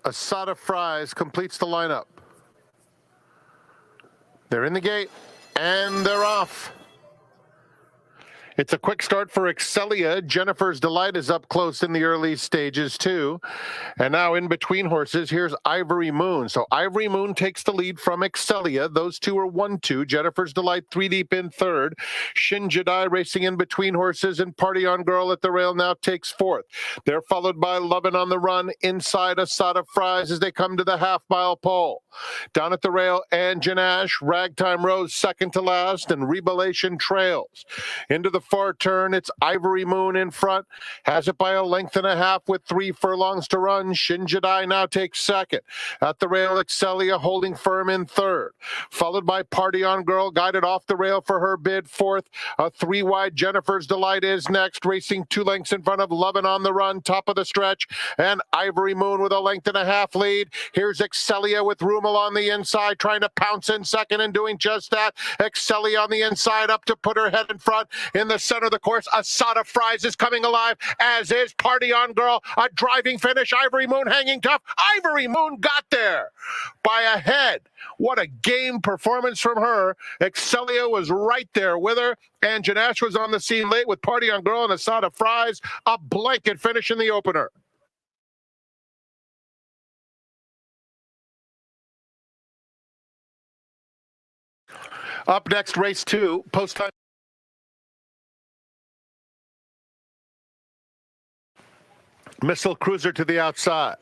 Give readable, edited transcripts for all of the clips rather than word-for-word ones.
Asada Fries completes the lineup. They're in the gate, and they're off. It's a quick start for Excelia. Jennifer's Delight is up close in the early stages, too. And now in between horses, here's Ivory Moon. So Ivory Moon takes the lead from Excelia. Those two are 1-2. Jennifer's Delight 3 deep in third. Shin Jedi racing in between horses, and Party On Girl at the rail now takes fourth. They're followed by Lovin' on the Run inside Asada Fries as they come to the half-mile pole. Down at the rail, and Janash, Ragtime Rose second to last, and Rebelation trails. Into the far turn, it's Ivory Moon in front, has it by a length and a half with 3 furlongs to run. Shin Jedi now takes second. At the rail, Excelia holding firm in third, followed by Party On Girl, guided off the rail for her bid fourth. A 3-wide Jennifer's Delight is next, racing 2 lengths in front of Lovin' on the Run, top of the stretch, and Ivory Moon with a length and a half lead. Here's Excelia with Rumal on the inside, trying to pounce in second and doing just that. Excelia on the inside, up to put her head in front. In the center of the course, Asada Fries is coming alive, as is Party On Girl. A driving finish, Ivory Moon hanging tough. Ivory Moon got there by a head. What a game performance from her. Excelia was right there with her, and Janash was on the scene late with Party On Girl and Asada Fries. A blanket finish in the opener. Up next, race 2, post-time. Missile Cruiser to the outside.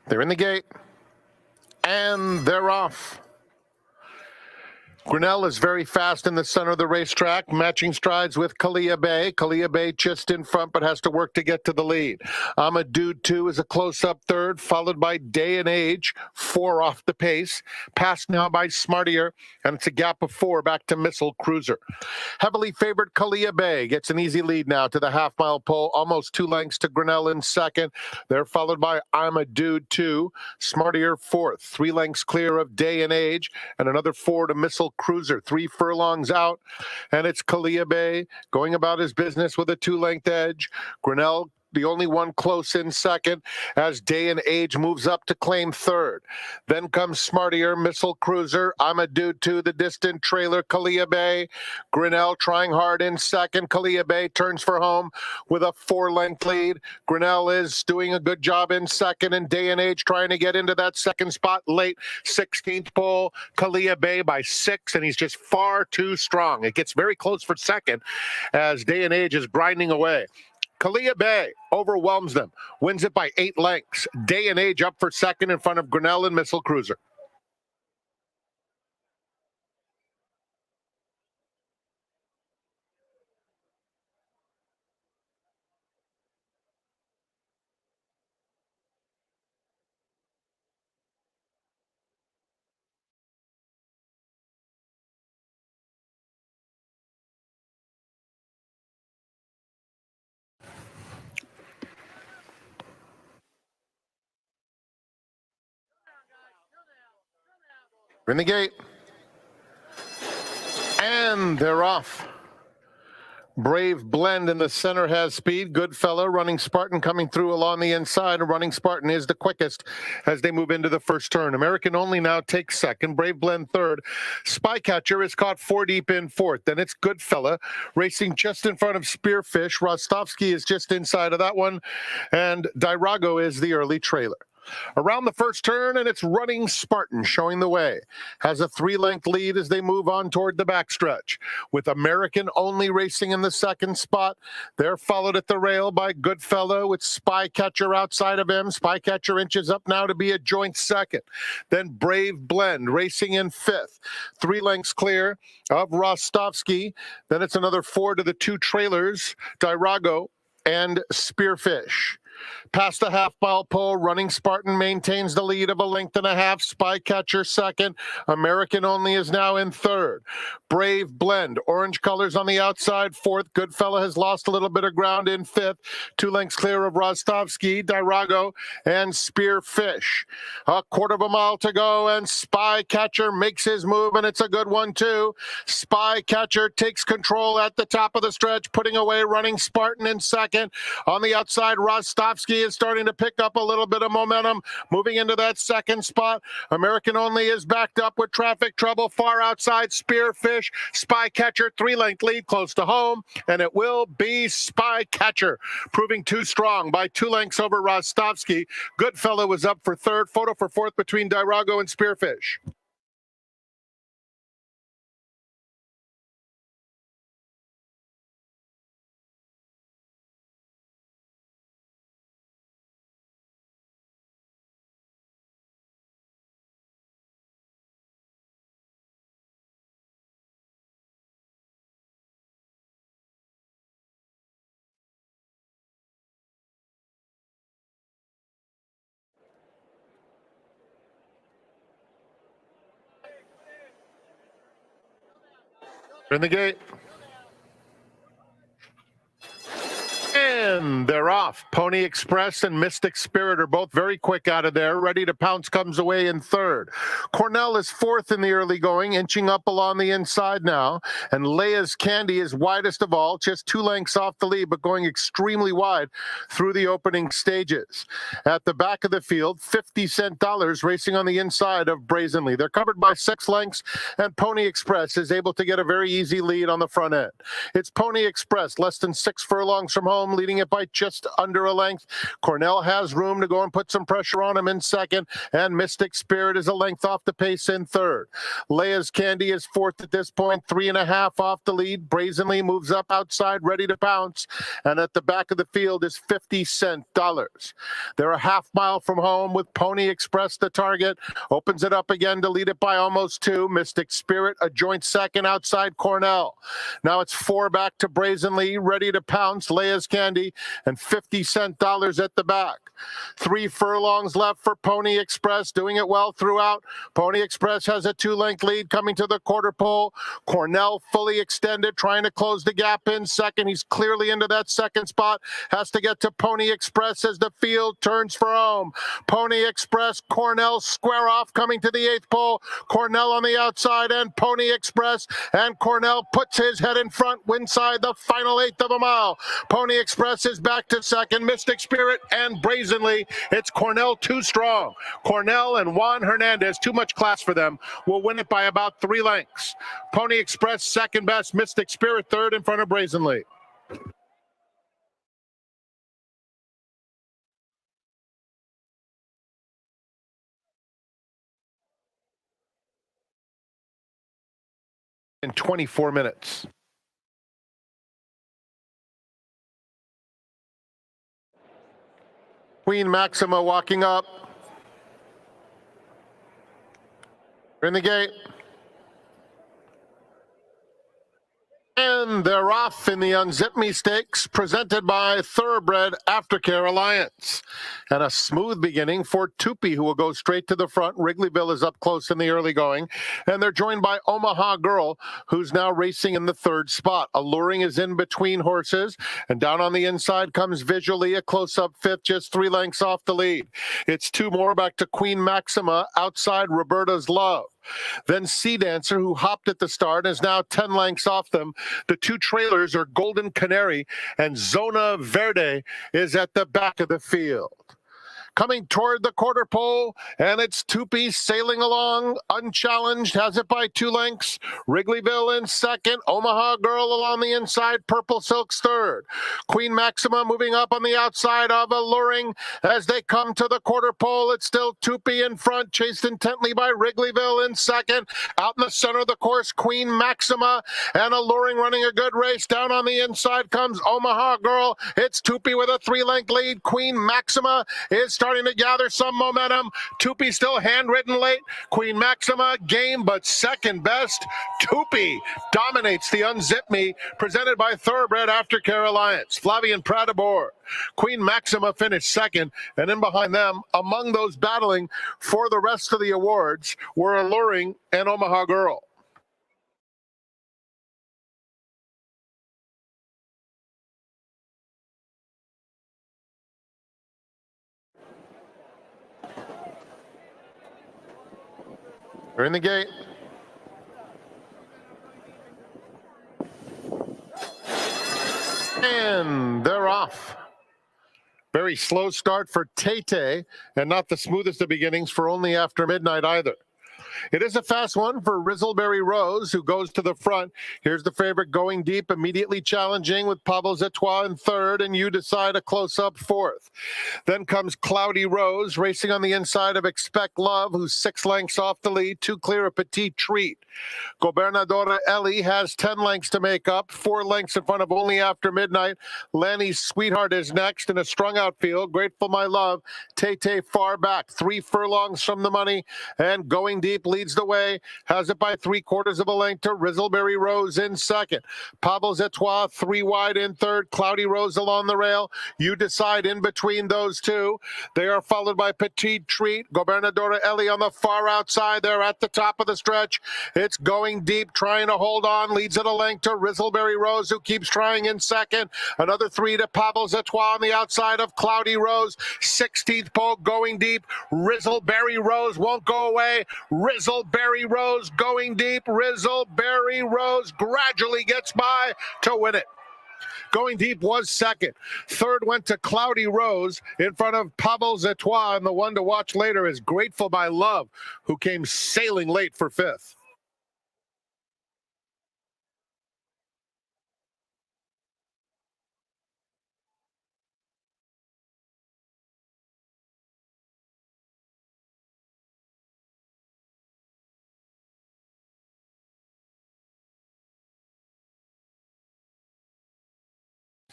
They're in the gate, and they're off. Grinnell is very fast in the center of the racetrack, matching strides with Kalia Bay. Kalia Bay just in front, but has to work to get to the lead. Dude 2 is a close-up third, followed by Day and Age, 4 off the pace. Passed now by Smartier, and it's a gap of 4 back to Missile Cruiser. Heavily favored Kalia Bay gets an easy lead now to the half-mile pole, almost 2 lengths to Grinnell in second. They're followed by Dude 2, Smartier fourth, 3 lengths clear of Day and Age, and another 4 to Missile Cruiser, 3 furlongs out, and it's Kalia Bay going about his business with a 2-length edge. Grinnell, the only one close in second, as Day and Age moves up to claim third. Then comes Smartier, Missile Cruiser, Dude 2, the distant trailer, Kalia Bay. Grinnell trying hard in second. Kalia Bay turns for home with a 4-length lead. Grinnell is doing a good job in second, and Day and Age trying to get into that second spot late. 16th pole, Kalia Bay by 6, and he's just far too strong. It gets very close for second as Day and Age is grinding away. Kalia Bay overwhelms them, wins it by 8 lengths. Day and Age up for second in front of Grinnell and Missile Cruiser. We're in the gate, and they're off. Brave Blend in the center has speed. Goodfella, Running Spartan coming through along the inside. Running Spartan is the quickest as they move into the first turn. American Only now takes second. Brave Blend third. Spycatcher is caught 4 deep in fourth. Then it's Goodfella racing just in front of Spearfish. Rostovsky is just inside of that one. And Dairago is the early trailer. Around the first turn, and it's Running Spartan showing the way. Has a 3-length lead as they move on toward the backstretch. With American Only racing in the second spot. They're followed at the rail by Goodfellow with Spycatcher outside of him. Spycatcher inches up now to be a joint second. Then Brave Blend racing in fifth. 3 lengths clear of Rostovsky. Then it's another 4 to the 2 trailers, Dairago and Spearfish. Past the half-mile pole, Running Spartan maintains the lead of a length and a half. Spycatcher second. American Only is now in third. Brave Blend, orange colors on the outside, fourth. Goodfella has lost a little bit of ground in fifth. 2 lengths clear of Rostovsky, Dairago, and Spearfish. A quarter of a mile to go, and Spycatcher makes his move, and it's a good one, too. Spycatcher takes control at the top of the stretch, putting away Running Spartan in second. On the outside, Rostovsky Rostovsky is starting to pick up a little bit of momentum, moving into that second spot. American Only is backed up with traffic trouble far outside. Spearfish, Spycatcher, 3-length lead close to home, and it will be Spycatcher, proving too strong by 2 lengths over Rostovsky. Goodfellow was up for third. Photo for fourth between Dirago and Spearfish. In the gate. And they're off. Pony Express and Mystic Spirit are both very quick out of there. Ready to Pounce comes away in third. Cornell is fourth in the early going, inching up along the inside now. And Leia's Candy is widest of all, just 2 lengths off the lead, but going extremely wide through the opening stages. At the back of the field, 50-cent dollars racing on the inside of Brazenly. They're covered by 6 lengths, and Pony Express is able to get a very easy lead on the front end. It's Pony Express, less than 6 furlongs from home, leading it by just under a length. Cornell has room to go and put some pressure on him in second, and Mystic Spirit is a length off the pace in third. Leia's Candy is fourth at this point, 3.5 off the lead. Brazenly moves up outside, Ready to Pounce, and at the back of the field is 50-cent dollars. They're a half mile from home with Pony Express the target. Opens it up again to lead it by almost 2. Mystic Spirit a joint second outside Cornell. Now it's 4 back to Brazenly, Ready to Pounce, Leia's Candy, and 50-cent dollars at the back. 3 furlongs left for Pony Express, doing it well throughout. Pony Express has a 2-length lead coming to the quarter pole. Cornell fully extended, trying to close the gap in second. He's clearly into that second spot. Has to get to Pony Express as the field turns for home. Pony Express, Cornell square off, coming to the 8th pole. Cornell on the outside, and Pony Express, and Cornell puts his head in front inside the final 1/8 of a mile. Pony Express is back to second. Mystic Spirit and Brazenly. It's Cornell too strong. Cornell and Juan Hernandez, too much class for them, will win it by about 3 lengths. Pony Express second best. Mystic Spirit third in front of Brazenly. In 24 minutes. Queen Maxima walking up. They're in the gate. And they're off in the Unzip Me Stakes, presented by Thoroughbred Aftercare Alliance. And a smooth beginning for Tupi, who will go straight to the front. Wrigleyville is up close in the early going. And they're joined by Omaha Girl, who's now racing in the 3rd spot. Alluring is in between horses. And down on the inside comes Visually, a close-up 5th, just 3 lengths off the lead. It's 2 more back to Queen Maxima, outside Roberta's Love. Then Sea Dancer, who hopped at the start, is now 10 lengths off them. The 2 trailers are Golden Canary, and Zona Verde is at the back of the field. Coming toward the quarter pole, and it's Tupi sailing along, unchallenged, has it by 2 lengths. Wrigleyville in second, Omaha Girl along the inside, Purple Silk's third. Queen Maxima moving up on the outside of Alluring. As they come to the quarter pole, it's still Tupi in front, chased intently by Wrigleyville in second. Out in the center of the course, Queen Maxima, and Alluring running a good race. Down on the inside comes Omaha Girl. It's Tupi with a 3-length lead. Queen Maxima is starting to gather some momentum. Tupi still handwritten late. Queen Maxima game, but second best. Tupi dominates the Unzip Me, presented by Thoroughbred Aftercare Alliance. Flavian Pratt aboard. Queen Maxima finished second, and in behind them, among those battling for the rest of the awards, were Alluring and Omaha Girl. They're in the gate. And they're off. Very very slow start for Tay, and not the smoothest of beginnings for Only After Midnight either. It is a fast one for Rizzleberry Rose, who goes to the front. Here's the favorite going deep, immediately challenging with Pablo Zetois in third, and You Decide a close-up fourth. Then comes Cloudy Rose, racing on the inside of Expect Love, who's 6 lengths off the lead, 2 clear of Petite Treat. Gobernadora Ellie has 10 lengths to make up, 4 lengths in front of Only After Midnight. Lanny's Sweetheart is next in a strung out field. Grateful My Love, Tay far back, 3 furlongs from the money, and Going Deep leads the way, has it by 3/4 of a length to Rizzleberry Rose in second. Pablo Zetois 3 wide in third, Cloudy Rose along the rail. You Decide in between those two. They are followed by Petite Treat, Gobernadora Ellie on the far outside. They're at the top of the stretch. It's Going Deep, trying to hold on, leads at a length to Rizzleberry Rose, who keeps trying in second. Another 3 to Pablo Zetois on the outside of Cloudy Rose. 16th pole, Going Deep. Rizzleberry Rose won't go away. Rizzleberry Rose going deep. Rizzleberry Rose gradually gets by to win it. Going Deep was second. Third went to Cloudy Rose in front of Pablo Zetois, and the one to watch later is Grateful My Love, who came sailing late for fifth.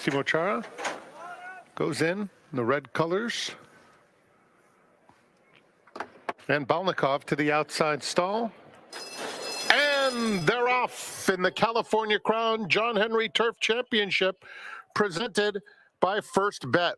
Simochara goes in the red colors. And Balnikov to the outside stall. And they're off in the California Crown John Henry Turf Championship, presented by First Bet.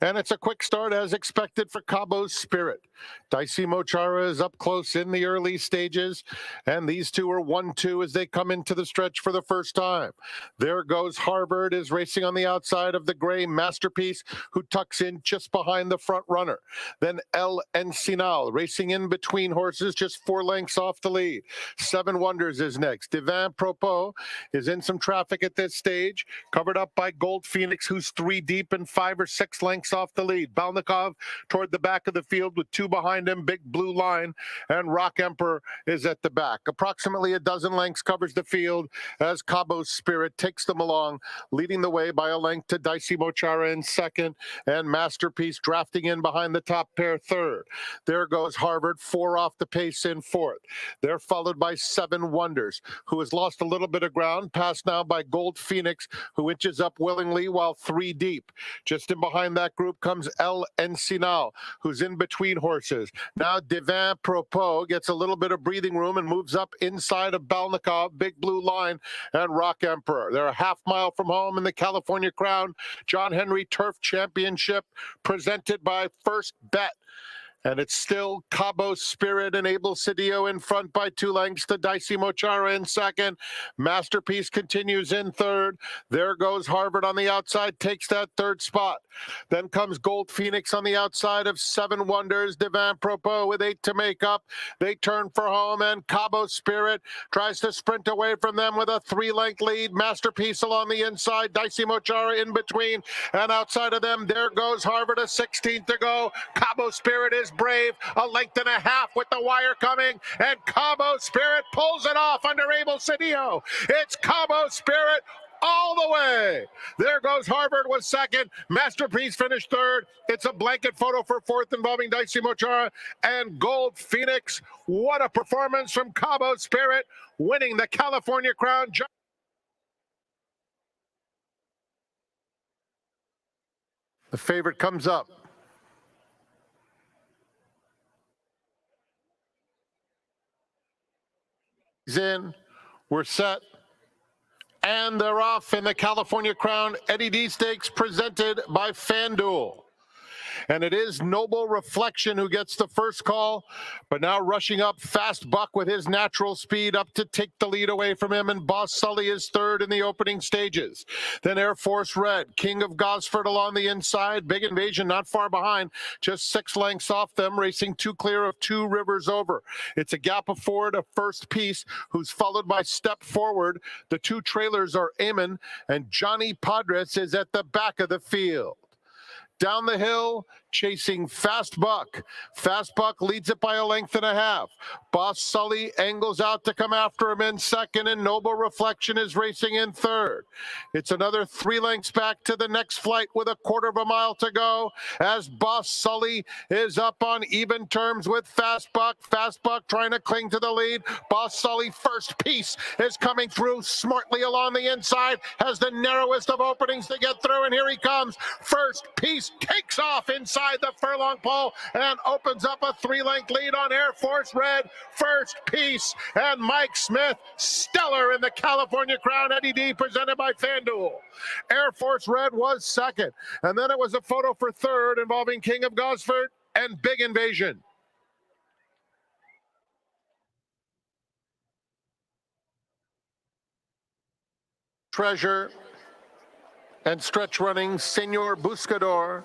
And it's a quick start as expected for Cabo's Spirit. Dicey Mochara is up close in the early stages, and these two are 1-2 as they come into the stretch for the first time. There goes Harvard, is racing on the outside of the gray Masterpiece, who tucks in just behind the front runner. Then El Encinal racing in between horses, just 4 lengths off the lead. 7 Wonders is next. Divin Propos is in some traffic at this stage, covered up by Gold Phoenix, who's 3 deep and 5 or 6 lengths off the lead. Balnikov toward the back of the field with 2 behind him, Big Blue Line, and Rock Emperor is at the back. Approximately a dozen lengths covers the field as Cabo's Spirit takes them along, leading the way by a length to Dicey Mochara in second, and Masterpiece drafting in behind the top pair third. There goes Harvard, 4 off the pace in fourth. They're followed by 7 Wonders, who has lost a little bit of ground, passed now by Gold Phoenix, who inches up willingly while 3 deep. Just in behind that group comes El Encinal, who's in between horses. Now Divin Propos gets a little bit of breathing room and moves up inside of Balnikov, Big Blue Line, and Rock Emperor. They're a half mile from home in the California Crown John Henry Turf Championship, presented by First Bet. And it's still Cabo's Spirit and Abel Cedillo in front by 2 lengths to Dicey Mochara in second. Masterpiece continues in third. There goes Harvard on the outside, takes that third spot. Then comes Gold Phoenix on the outside of 7 Wonders. Divin Propos with 8 to make up. They turn for home, and Cabo's Spirit tries to sprint away from them with a 3-length lead. Masterpiece along the inside, Dicey Mochara in between, and outside of them, there goes Harvard, a 16th to go. Cabo's Spirit is brave, a length and a half with the wire coming, and Cabo's Spirit pulls it off under Abel Cedillo. It's Cabo's Spirit all the way. There goes Harvard with second. Masterpiece finished third. It's a blanket photo for fourth involving Dicey Mochara and Gold Phoenix. What a performance from Cabo's Spirit, winning the California Crown. The favorite comes up. In, we're set, and they're off in the California Crown Eddie D Stakes, presented by FanDuel. And it is Noble Reflection who gets the first call, but now rushing up, Fast Buck with his natural speed up to take the lead away from him, and Boss Sully is third in the opening stages. Then Air Force Red, King of Gosford along the inside, Big Invasion not far behind, just 6 lengths off them, racing 2 clear of 2 Rivers Over. It's a gap of 4 to First Piece, who's followed by Step Forward. The 2 trailers are Eamon, and Johnny Padres is at the back of the field. Down the hill, chasing Fast Buck. Fast Buck leads it by a length and a half. Boss Sully angles out to come after him in second, and Noble Reflection is racing in third. It's another 3 lengths back to the next flight with a quarter of a mile to go as Boss Sully is up on even terms with Fast Buck. Fast Buck trying to cling to the lead. Boss Sully, first piece, is coming through smartly along the inside, has the narrowest of openings to get through, and here he comes. First piece takes off inside the furlong pole and opens up a 3-length lead on Air Force Red. First piece and Mike Smith, stellar in the California Crown Eddie D, presented by FanDuel. Air Force Red was second, and then it was a photo for third involving King of Gosford and Big Invasion. Treasure and stretch running Senor Buscador.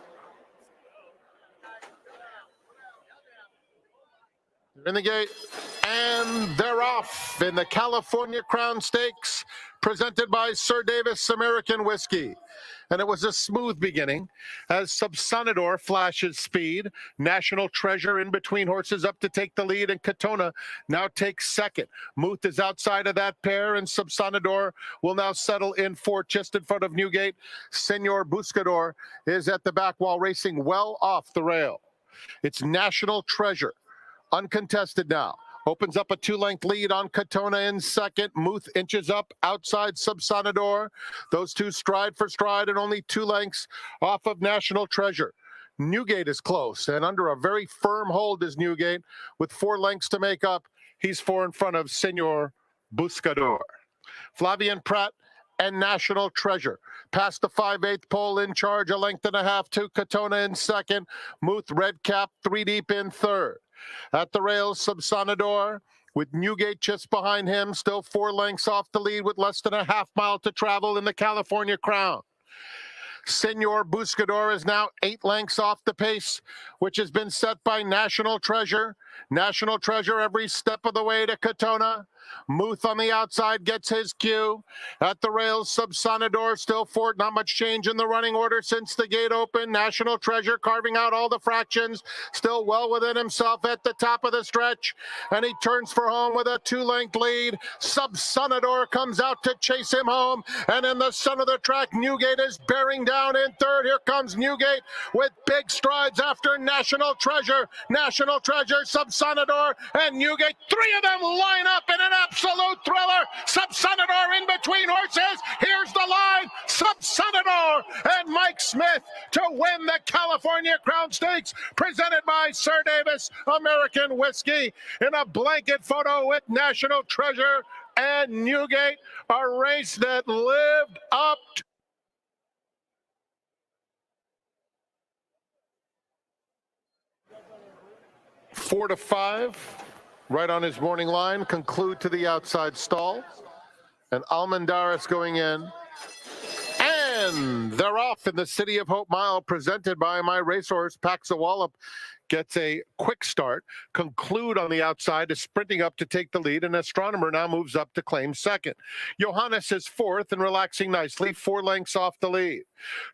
In the gate, and they're off in the California Crown Stakes, presented by Sir Davis American Whiskey. And it was a smooth beginning as Subsonador flashes speed. National Treasure in between horses up to take the lead, and Katona now takes second. Muth is outside of that pair, and Subsonador will now settle in fourth just in front of Newgate. Senor Buscador is at the back while racing well off the rail. It's National Treasure, uncontested now. Opens up a 2-length lead on Katona in second. Muth inches up outside Subsonador. Those two stride for stride and only 2 lengths off of National Treasure. Newgate is close, and under a very firm hold is Newgate with 4 lengths to make up. He's 4 in front of Senor Buscador. Flavian Pratt and National Treasure past the 5/8 pole in charge, a length and a half to Katona in second. Muth red cap 3 deep in third. At the rails, Subsonador with Newgate just behind him, still 4 lengths off the lead with less than a half mile to travel in the California Crown. Senor Buscador is now 8 lengths off the pace, which has been set by National Treasure. National Treasure every step of the way to Katona. Muth on the outside gets his cue. At the rails, Subsonador still fourth. Not much change in the running order since the gate opened. National Treasure carving out all the fractions. Still well within himself at the top of the stretch. And he turns for home with a 2-length lead. Subsonador comes out to chase him home. And in the center of the track, Newgate is bearing down in third. Here comes Newgate with big strides after National Treasure. National Treasure, Subsonador, and Newgate. 3 of them line up in an absolute thriller. Subsonador in between horses. Here's the line. Subsonador and Mike Smith to win the California Crown Stakes, presented by Sir Davis American Whiskey, in a blanket photo with National Treasure and Newgate. A race that lived up to 4 to 5. Right on his morning line, conclude to the outside stall. And Almendaris going in. And they're off in the City of Hope Mile, presented by my racehorse, Paxawallop. Gets a quick start. Conclude on the outside is sprinting up to take the lead, and Astronomer now moves up to claim second. Johannes is fourth and relaxing nicely, 4 lengths off the lead.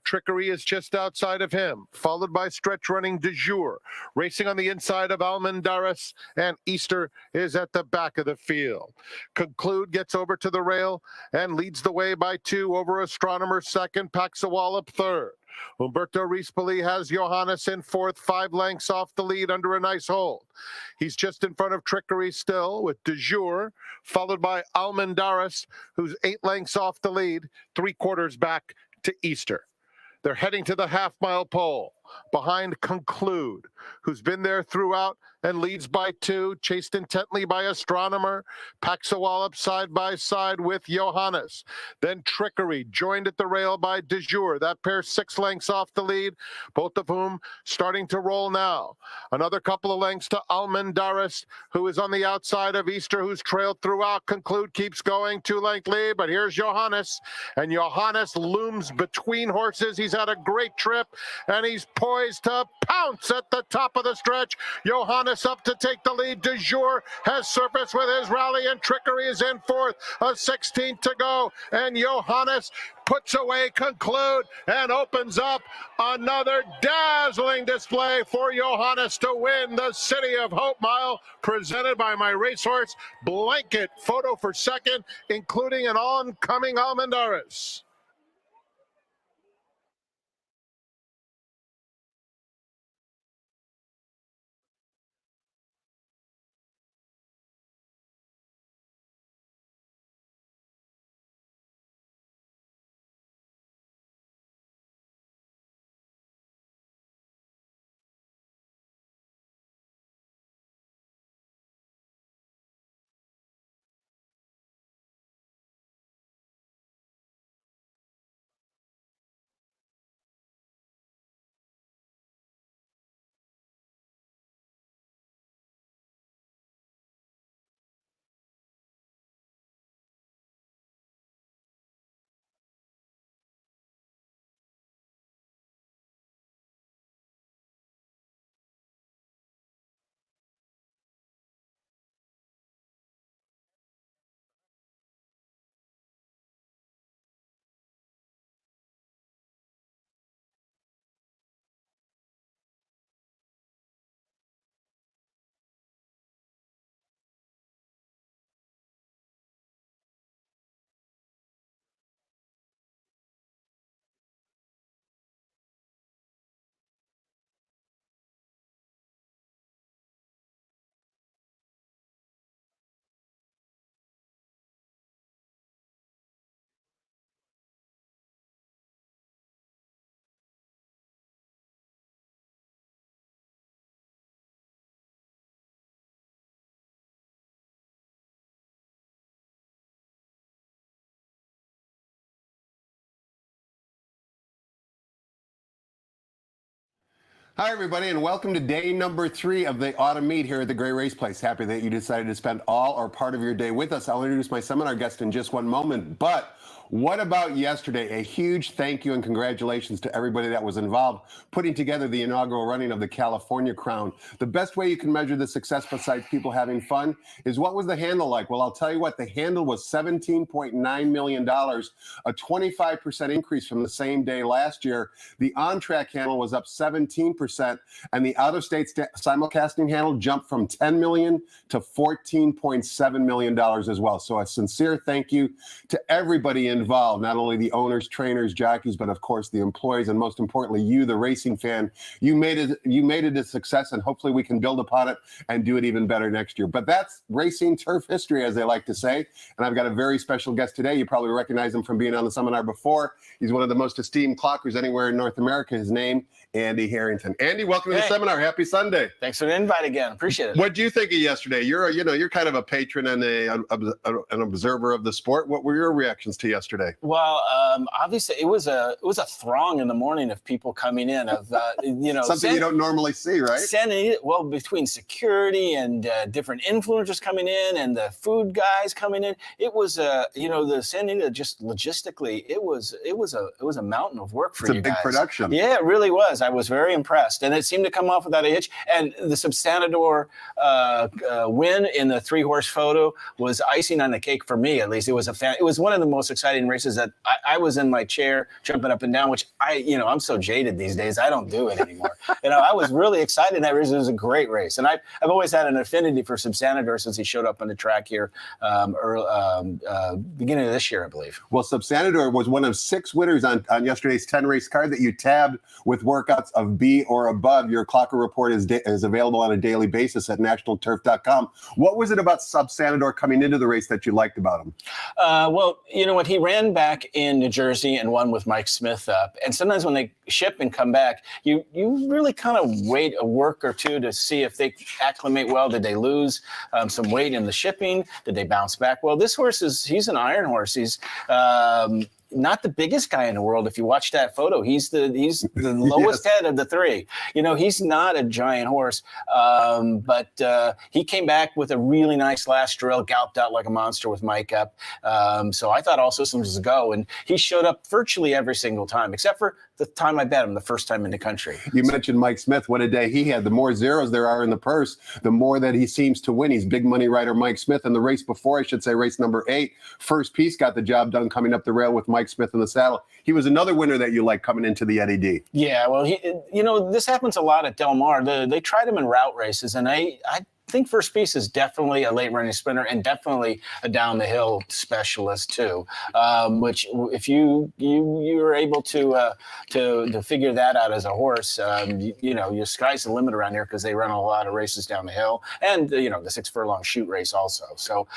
Trickery is just outside of him, followed by stretch running De Jour. Racing on the inside of Almendaris, and Easter is at the back of the field. Conclude gets over to the rail and leads the way by 2 over Astronomer second, Paxawallop third. Umberto Rispoli has Johannes in fourth, 5 lengths off the lead under a nice hold. He's just in front of Trickery still with De Jour, followed by Almendaris, who's 8 lengths off the lead, 3/4 back to Easter. They're heading to the half-mile pole behind Conclude, who's been there throughout and leads by 2, chased intently by Astronomer. Paxawallop side by side with Johannes. Then Trickery joined at the rail by De Jour. That pair 6 lengths off the lead, both of whom starting to roll now. Another couple of lengths to Almendaris, who is on the outside of Easter, who's trailed throughout. Conclude keeps going, 2-length lead, but here's Johannes, and Johannes looms between horses. He's had a great trip, and he's poised to pounce at the top of the stretch. Johannes up to take the lead. De Jour has surfaced with his rally, and Trickery is in fourth. A 16th to go, and Johannes puts away Conclude, and opens up another dazzling display for Johannes to win the City of Hope Mile, presented by my racehorse. Blanket photo for second, including an oncoming Almendares. Hi, everybody, and welcome to day number 3 of the autumn meet here at the Gray Race Place. Happy that you decided to spend all or part of your day with us. I'll introduce my seminar guest in just one moment, but what about yesterday? A huge thank you and congratulations to everybody that was involved putting together the inaugural running of the California Crown. The best way you can measure the success besides people having fun is what was the handle like? Well, I'll tell you what, the handle was $17.9 million, a 25% increase from the same day last year. The on-track handle was up 17%, and the out-of-state simulcasting handle jumped from $10 million to $14.7 million as well. So a sincere thank you to everybody involved, not only the owners, trainers, jockeys, but of course the employees, and most importantly, you, the racing fan. You made it a success, and hopefully we can build upon it and do it even better next year. But that's racing turf history, as they like to say. And I've got a very special guest today. You probably recognize him from being on the seminar before. He's one of the most esteemed clockers anywhere in North America. His name, Andy Harrington. Andy, welcome to the seminar. Happy Sunday. Thanks for the invite again. Appreciate it. What do you think of yesterday? You're kind of a patron and an observer of the sport. What were your reactions to yesterday? Well, obviously it was a throng in the morning of people coming in, of something you don't normally see, right? Between security and different influencers coming in and the food guys coming in, it was the San Diego, just logistically, it was a mountain of work for you guys. It's a big production. Yeah, it really was. I was very impressed, and it seemed to come off without a hitch. And the Substanador win in the 3-horse photo was icing on the cake for me, at least. It was one of the most exciting races that I was in my chair jumping up and down, which I'm so jaded these days, I don't do it anymore. I was really excited in that race. It was a great race, and I've always had an affinity for Substanador since he showed up on the track here beginning of this year, I believe. Well, Substanador was one of 6 winners on yesterday's 10-race card that you tabbed with workouts of B or above. Your clocker report is available on a daily basis at nationalturf.com. What was it about Substanador coming into the race that you liked about him? Well, you know what, he ran back in New Jersey and won with Mike Smith up. And sometimes when they ship and come back, you really kind of wait a work or two to see if they acclimate well. Did they lose some weight in the shipping? Did they bounce back? Well, this horse he's an iron horse. He's not the biggest guy in the world. If you watch that photo, he's the lowest head of the 3. He's not a giant horse, but he came back with a really nice last drill, galloped out like a monster with Mike up. So I thought all systems was a go, and he showed up virtually every single time, except for the time I bet him the first time in the country. You mentioned Mike Smith. What a day he had. The more zeros there are in the purse, the more that he seems to win. He's big money rider Mike Smith. And the race before, I should say, race number 8, First Piece got the job done coming up the rail with Mike Smith in the saddle. He was another winner that you like coming into the Eddie D. Yeah, well, this happens a lot at Del Mar. They tried him in route races, and I think First Piece is definitely a late running sprinter and definitely a down the hill specialist too. Which if you're able to figure that out as a horse, your sky's the limit around here because they run a lot of races down the hill, and the 6 furlong shoot race also. So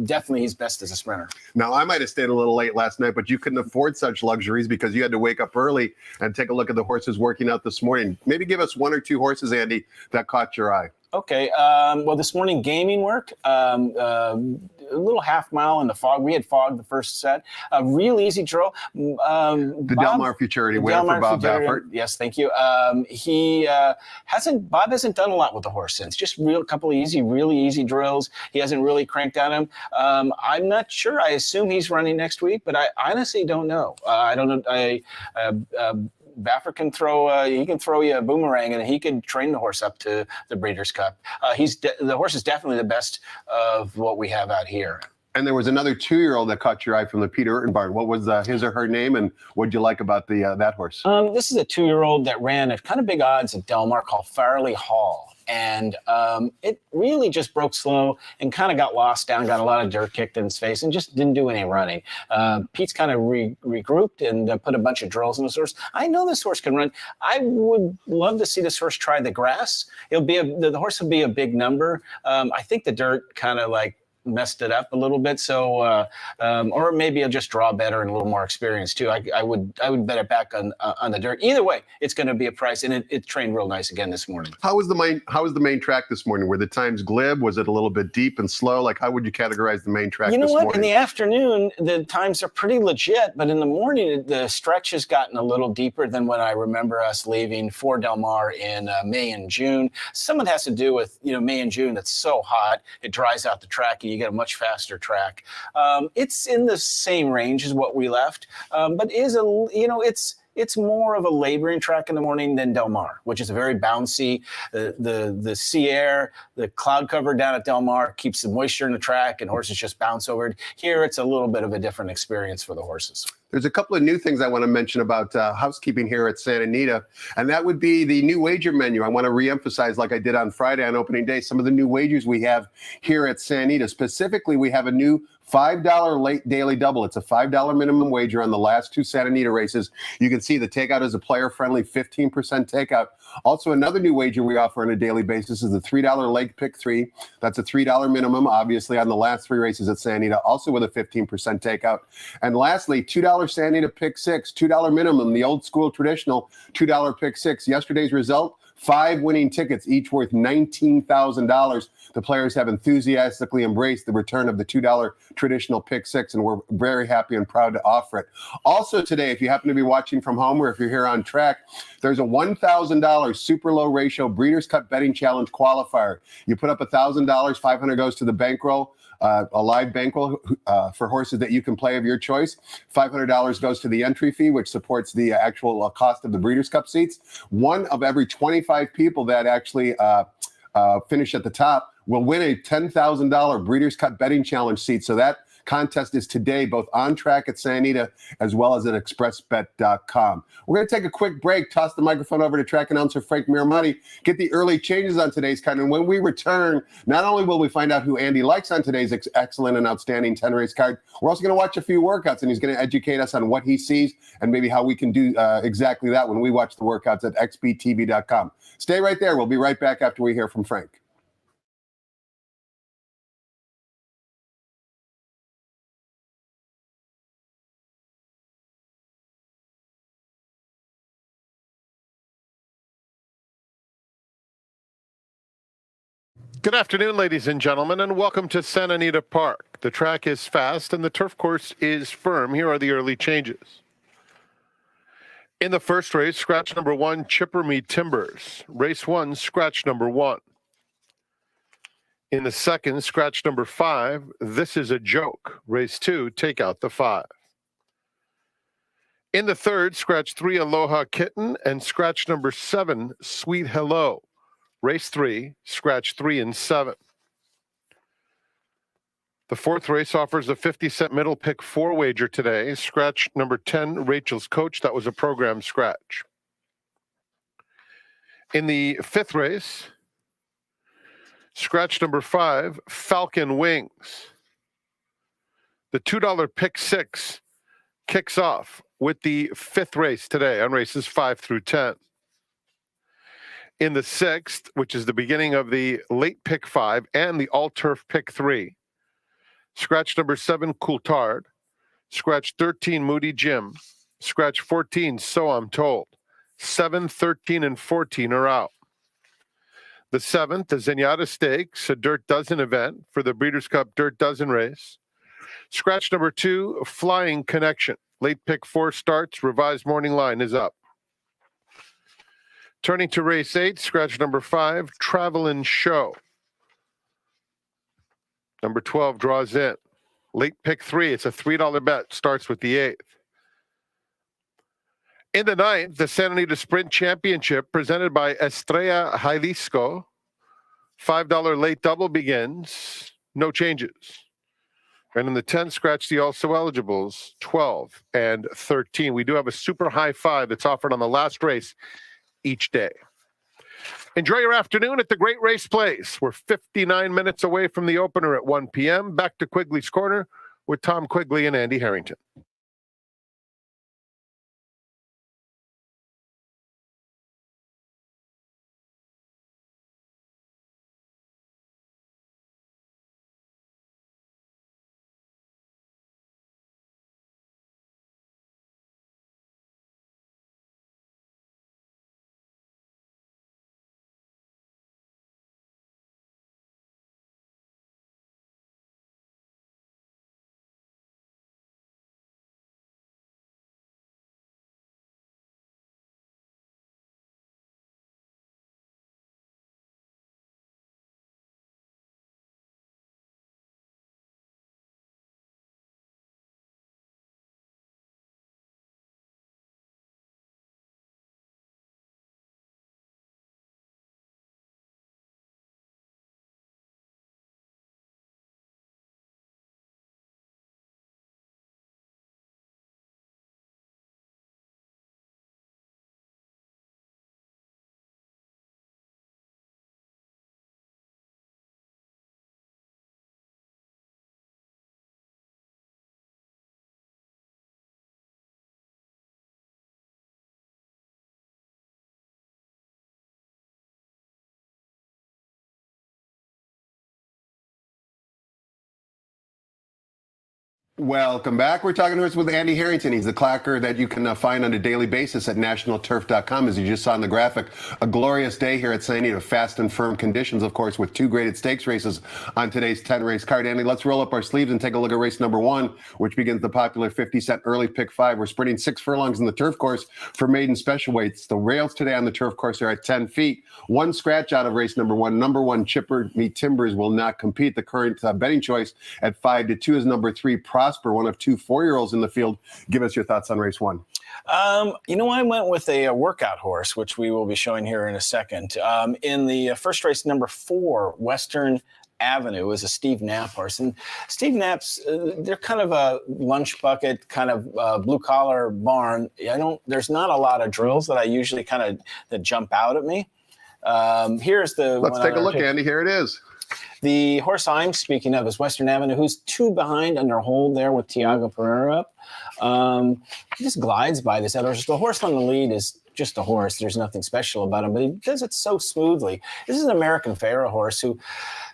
definitely he's best as a sprinter. Now I might have stayed a little late last night, but you couldn't afford such luxuries because you had to wake up early and take a look at the horses working out this morning. Maybe give us 1 or 2 horses, Andy, that caught your eye. Okay. Well, this morning gaming worked. A little half mile in the fog. We had fog the first set. A real easy draw. The Del Mar Futurity winner for Bob Baffert. Yes, thank you. Bob hasn't done a lot with the horse since. Just couple of really easy drills. He hasn't really cranked on him. I'm not sure. I assume he's running next week, but I honestly don't know. I don't know. Baffert can throw you a boomerang, and he can train the horse up to the Breeders' Cup. The horse is definitely the best of what we have out here. And there was another 2-year-old that caught your eye from the Peter Urton barn. What was his or her name, and what did you like about that horse? This is a 2-year-old that ran at kind of big odds at Del Mar called Farley Hall. And it really just broke slow and kind of got lost down, got a lot of dirt kicked in his face, and just didn't do any running. Pete's kind of regrouped and put a bunch of drills in this horse. I know this horse can run. I would love to see this horse try the grass. The horse will be a big number. I think the dirt kind of messed it up a little bit, so or maybe I'll just draw better and a little more experience too. I would bet it back on the dirt. Either way, it's going to be a price, and it trained real nice again this morning. How was the main track this morning? Were the times glib? Was it a little bit deep and slow? How would you categorize the main track? Morning? In the afternoon the times are pretty legit, but in the morning the stretch has gotten a little deeper than when I remember us leaving for Del Mar in May and June. Some of it has to do with May and June. It's so hot, it dries out the track, and you get a much faster track. It's in the same range as what we left, but it's more of a laboring track in the morning than Del Mar, which is a very bouncy. The sea air, the cloud cover down at Del Mar keeps the moisture in the track, and horses just bounce over it. Here, it's a little bit of a different experience for the horses. There's a couple of new things I want to mention about housekeeping here at Santa Anita, and that would be the new wager menu. I want to reemphasize, like I did on Friday on opening day, some of the new wagers we have here at Santa Anita. Specifically, we have a new $5 late daily double. It's a $5 minimum wager on the last 2 Santa Anita races. You can see the takeout is a player-friendly 15% takeout. Also, another new wager we offer on a daily basis is the $3 leg pick 3. That's a $3 minimum, obviously, on the last 3 races at Santa Anita, also with a 15% takeout. And lastly, $2 Santa Anita pick 6, $2 minimum, the old school traditional $2 pick 6. Yesterday's result, 5 winning tickets, each worth $19,000. The players have enthusiastically embraced the return of the $2 traditional pick 6, and we're very happy and proud to offer it. Also today, if you happen to be watching from home or if you're here on track, there's a $1,000 super low ratio Breeders' Cup betting challenge qualifier. You put up $1,000, $500 goes to the bankroll. A live bankroll for horses that you can play of your choice. $500 goes to the entry fee, which supports the actual cost of the Breeders' Cup seats. One of every 25 people that actually finish at the top will win a $10,000 Breeders' Cup betting challenge seat. So that contest is today, both on track at Santa Anita as well as at expressbet.com. We're going to take a quick break, toss the microphone over to track announcer Frank Miramati, get the early changes on today's card. And when we return, not only will we find out who Andy likes on today's excellent and outstanding 10-race card, we're also going to watch a few workouts, and he's going to educate us on what he sees and maybe how we can do exactly that when we watch the workouts at xbtv.com. Stay right there. We'll be right back after we hear from Frank. Good afternoon, ladies and gentlemen, and welcome to Santa Anita Park. The track is fast and the turf course is firm. Here are the early changes. In the first race, scratch number 1, Chipper Me Timbers. Race 1, scratch number 1. In the second, scratch number 5, This Is a Joke. Race 2, take out the 5. In the third, scratch 3, Aloha Kitten, and scratch number 7, Sweet Hello. Race 3, scratch 3 and 7. The fourth race offers a 50-cent middle pick 4 wager today. Scratch number 10, Rachel's Coach. That was a program scratch. In the fifth race, scratch number 5, Falcon Wings. The $2 pick 6 kicks off with the fifth race today on races 5 through 10. In the sixth, which is the beginning of the late pick 5 and the all-turf pick 3, scratch number 7, Coulthard. Scratch 13, Moody Jim. Scratch 14, So I'm Told. 7, 13, and 14 are out. The seventh, the Zenyatta Stakes, a Dirt Dozen event for the Breeders' Cup Dirt Dozen race. Scratch number 2, Flying Connection. Late pick 4 starts. Revised morning line is up. Turning to race 8, scratch number 5, Travelin' Show. Number 12 draws in. Late pick 3, it's a $3 bet, starts with the 8th. In the ninth, the Santa Anita Sprint Championship presented by Estrella Jalisco. $5 late double begins, no changes. And in the 10th, scratch the also eligibles, 12 and 13. We do have a super high 5 that's offered on the last race each day. Enjoy your afternoon at the Great Race Place. We're 59 minutes away from the opener at 1 p.m. Back to Quigley's Corner with Tom Quigley and Andy Harrington. Welcome back. We're talking with Andy Harrington. He's the clacker that you can find on a daily basis at nationalturf.com. As you just saw in the graphic, a glorious day here at Santa Anita. Fast and firm conditions, of course, with 2 graded stakes races on today's 10-race card. Andy, let's roll up our sleeves and take a look at race number 1, which begins the popular 50-cent early pick 5. We're sprinting 6 furlongs in the turf course for maiden special weights. The rails today on the turf course are at 10 feet. 1 scratch out of race number 1. Number 1, Chipper Meet Timbers, will not compete. The current betting choice at 5-2 is number 3, Prosper, one of 2 4-year-olds in the field. Give us your thoughts on race 1. I went with a workout horse, which we will be showing here in a second. In the first race, number 4, Western Avenue, is a Steve Knapp horse. And Steve Knapp's, they're kind of a lunch bucket, kind of blue-collar barn. There's not a lot of drills that I usually that jump out at me. Here's the Let's take a look, Andy. Here it is. The horse I'm speaking of is Western Avenue, who's 2 behind under hold there with Tiago Pereira up. He just glides by this other horse. The horse on the lead is just a horse. There's nothing special about him, but he does it so smoothly. This is an American Pharaoh horse who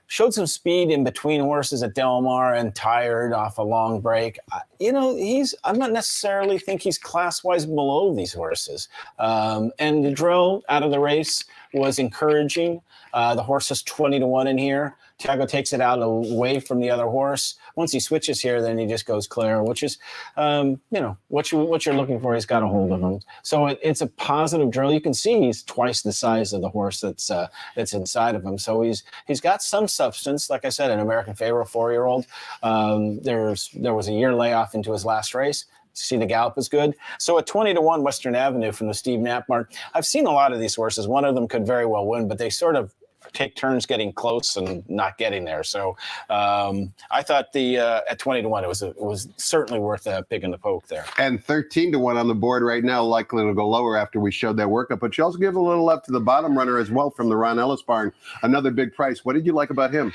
showed some speed in between horses at Del Mar and tired off a long break. I'm not necessarily think he's class-wise below these horses. And the drill out of the race was encouraging. The horse is 20-1 in here. Tiago takes it out away from the other horse. Once he switches here, then he just goes clear, which is, what you're looking for. He's got a hold of him. So it's a positive drill. You can see he's twice the size of the horse that's inside of him. So he's got some substance. Like I said, an American Pharaoh 4-year-old. There was a year layoff into his last race. see the gallop is good. So at 20-1 Western Avenue from the Steve Knapp mark, I've seen a lot of these horses. One of them could very well win, but they sort of take turns getting close and not getting there. So I thought the at 20-1, it was certainly worth a pig in the poke there. And 13-1 on the board right now, likely to go lower after we showed that workup. But you also give a little love to the bottom runner as well from the Ron Ellis barn. Another big price. What did you like about him?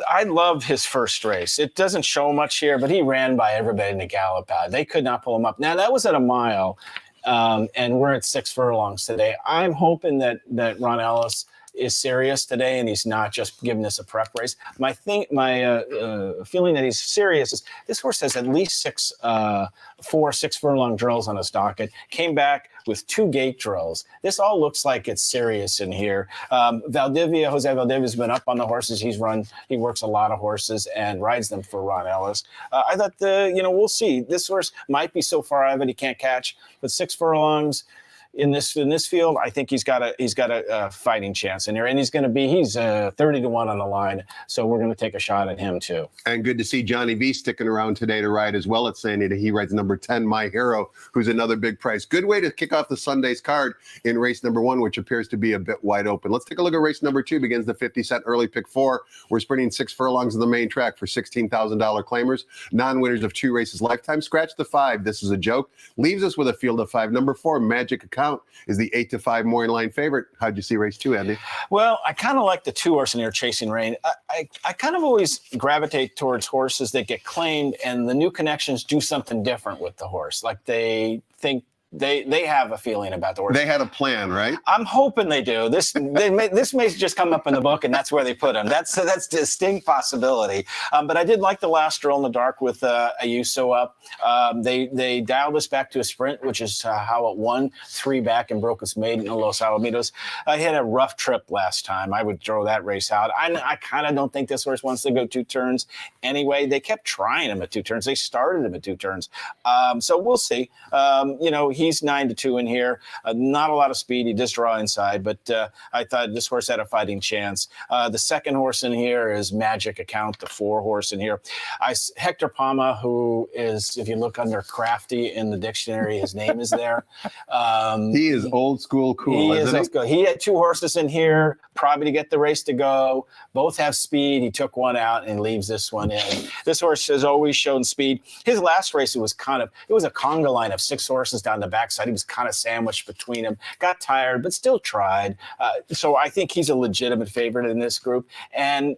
I love his first race. It doesn't show much here, but he ran by everybody in the gallop pad. They could not pull him up. Now, that was at a mile, and we're at 6 furlongs today. I'm hoping that Ron Ellis is serious today and he's not just giving us a prep race. My feeling that he's serious is this horse has at least 6 furlong drills on his docket, came back with 2 gate drills. This all looks like it's serious in here. Jose Valdivia's been up on the horses. He works a lot of horses and rides them for Ron Ellis. I thought we'll see. This horse might be so far out of it he can't catch, but 6 furlongs in this field, I think he's got a fighting chance in here, and he's 30-1 on the line. So we're going to take a shot at him too. And good to see Johnny V sticking around today to ride as well at San Anita. He rides number 10, My Hero, who's another big price. Good way to kick off the Sunday's card in race number 1, which appears to be a bit wide open. Let's take a look at race number 2. Begins the 50-cent early pick 4. We're sprinting 6 furlongs on the main track for $16,000 claimers. Non-winners of 2 races lifetime. Scratch the 5. This is a joke. Leaves us with a field of 5. Number 4, Magic Account, is the 8-5 morning line favorite. How'd you see race 2, Andy? Well, I kind of like the 2 horse in here, Chasing Rain. I kind of always gravitate towards horses that get claimed and the new connections do something different with the horse. Like they think they have a feeling about the horse. They had a plan, right? I'm hoping they do. This may just come up in the book, and that's where they put him. That's a distinct possibility. But I did like the last drill in the dark with Ayuso up. They dialed us back to a sprint, which is how it won 3 back and broke its maiden in Los Alamitos. I had a rough trip last time. I would throw that race out. I kind of don't think this horse wants to go 2 turns anyway. They kept trying him at 2 turns. They started him at 2 turns. So we'll see. He's 9-2 in here. Not a lot of speed. He does draw inside, but I thought this horse had a fighting chance. The second horse in here is Magic Account, the 4 horse in here. Hector Palma, who is, if you look under crafty in the dictionary, his name is there. He is old school cool, isn't he? He had 2 horses in here, probably to get the race to go. Both have speed. He took one out and leaves this one in. This horse has always shown speed. His last race, it was a conga line of 6 horses down the backside. He was kind of sandwiched between them, got tired, but still tried. So I think he's a legitimate favorite in this group. And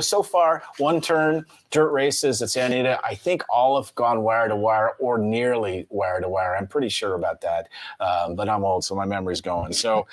so far, 1 turn, dirt races at San Anita, I think all have gone wire to wire or nearly wire to wire. I'm pretty sure about that. But I'm old, so my memory's going. So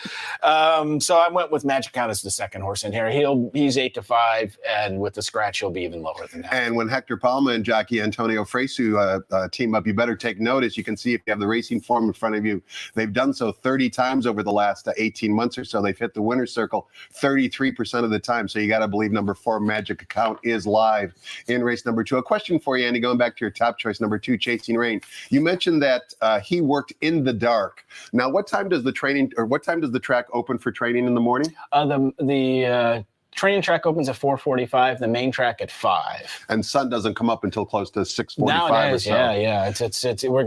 I went with Magic Count as the second horse in here. He's 8-5, and with the scratch, he'll be even lower than that. And when Hector Palma and jockey Antonio Fresu team up, you better take notice. You can see if you have the racing form in front of you. They've done so 30 times over the last 18 months or so. They've hit the winner's circle 33% of the time. So you got to believe number 4, Magic Account, is live in race number 2. A question for you, Andy, going back to your top choice, number 2, Chasing Rain. You mentioned that he worked in the dark. Now, what time does the track open for training in the morning? The training track opens at 4:45. The main track at 5. And sun doesn't come up until close to 6:45 Nowadays, or so. Yeah. It's we're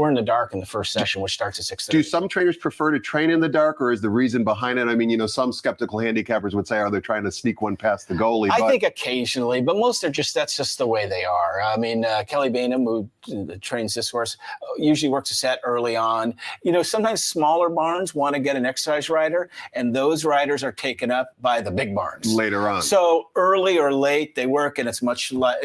in the dark in the first session, which starts at 6:30. Do some trainers prefer to train in the dark, or is the reason behind it? I mean, some skeptical handicappers would say, "Are they trying to sneak one past the goalie?" I think occasionally, but most are that's just the way they are. I mean, Kelly Bainham, who trains this horse, usually works a set early on. Sometimes smaller barns want to get an exercise rider, and those riders are taken up by the big barns later on. So early or late they work, and it's much more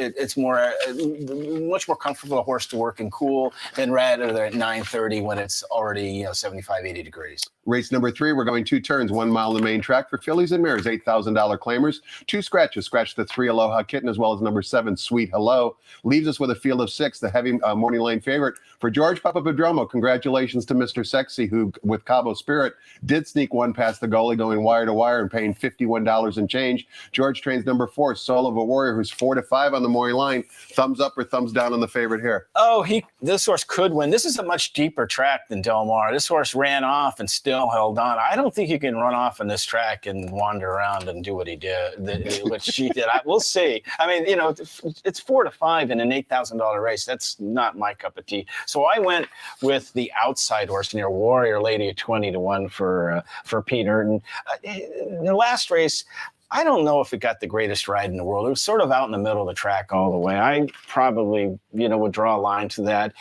comfortable a horse to work and cool than rather than at 9:30 when it's already 75, 80 degrees. Race number 3, we're going 2 turns, 1 mile on the main track for fillies and mares, $8,000 claimers. 2 scratches. Scratch the 3, Aloha Kitten, as well as number 7, Sweet Hello. Leaves us with a field of 6, the heavy morning line favorite for George Papapadromo. Congratulations to Mr. Sexy, who with Cabo Spirit did sneak one past the goalie, going wire to wire and paying $51 doesn't change. George trains number 4, Soul of a Warrior, who's 4-5 on the Maury line. Thumbs up or thumbs down on the favorite here? Oh, this horse could win. This is a much deeper track than Del Mar. This horse ran off and still held on. I don't think you can run off on this track and wander around and do what he did, what she did. We'll see. I mean, you know, it's 4-5 in an $8,000 race. That's not my cup of tea. So I went with the outside horse near Warrior Lady at 20-1 for Peter. And the last race, I don't know if it got the greatest ride in the world. It was sort of out in the middle of the track all the way. I probably, would draw a line to that.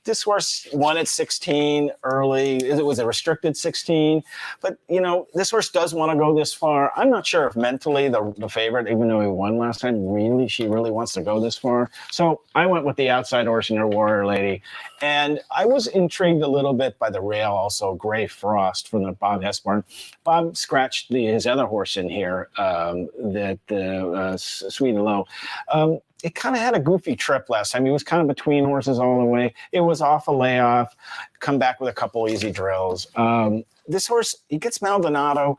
This horse won at 16 early. It was a restricted 16. But, this horse does want to go this far. I'm not sure if mentally the favorite, even though he won last time, she really wants to go this far. So I went with the outside horse in her Warrior Lady. And I was intrigued a little bit by the rail also, Gray Frost from the Bob Hesbarn. Bob scratched his other horse in here, Sweet and Low. It kind of had a goofy trip last time. He was kind of between horses all the way. It was off a layoff, come back with a couple easy drills. This horse, he gets Maldonado,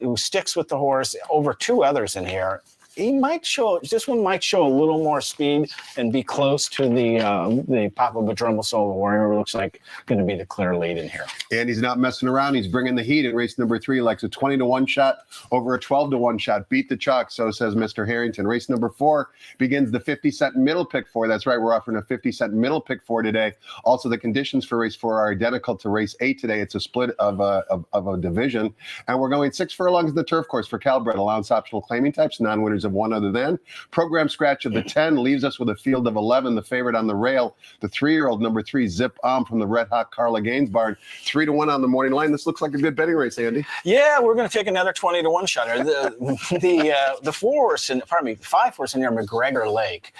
who sticks with the horse over 2 others in here. This one might show a little more speed and be close to the Papa Badrumble Soul Warrior. It looks like going to be the clear lead in here. And he's not messing around. He's bringing the heat in race number 3. Likes a 20-1 shot over a 12-1 shot. Beat the chalk, so says Mr. Harrington. Race number 4 begins the 50-cent middle pick 4. That's right, we're offering a 50-cent middle pick 4 today. Also, the conditions for race 4 are identical to race 8 today. It's a split of a division. And we're going 6 furlongs in the turf course for Calbred. Allowance optional claiming types, non-winners of one other than. Program scratch of the 10 leaves us with a field of 11. The favorite on the rail, the 3-year-old number 3, Zip from the Red Hot Carla Gaines barn. 3-1 on the morning line. This looks like a good betting race, Andy. Yeah, we're going to take another 20-1 shot here. The 5 horse in here, McGregor Lake,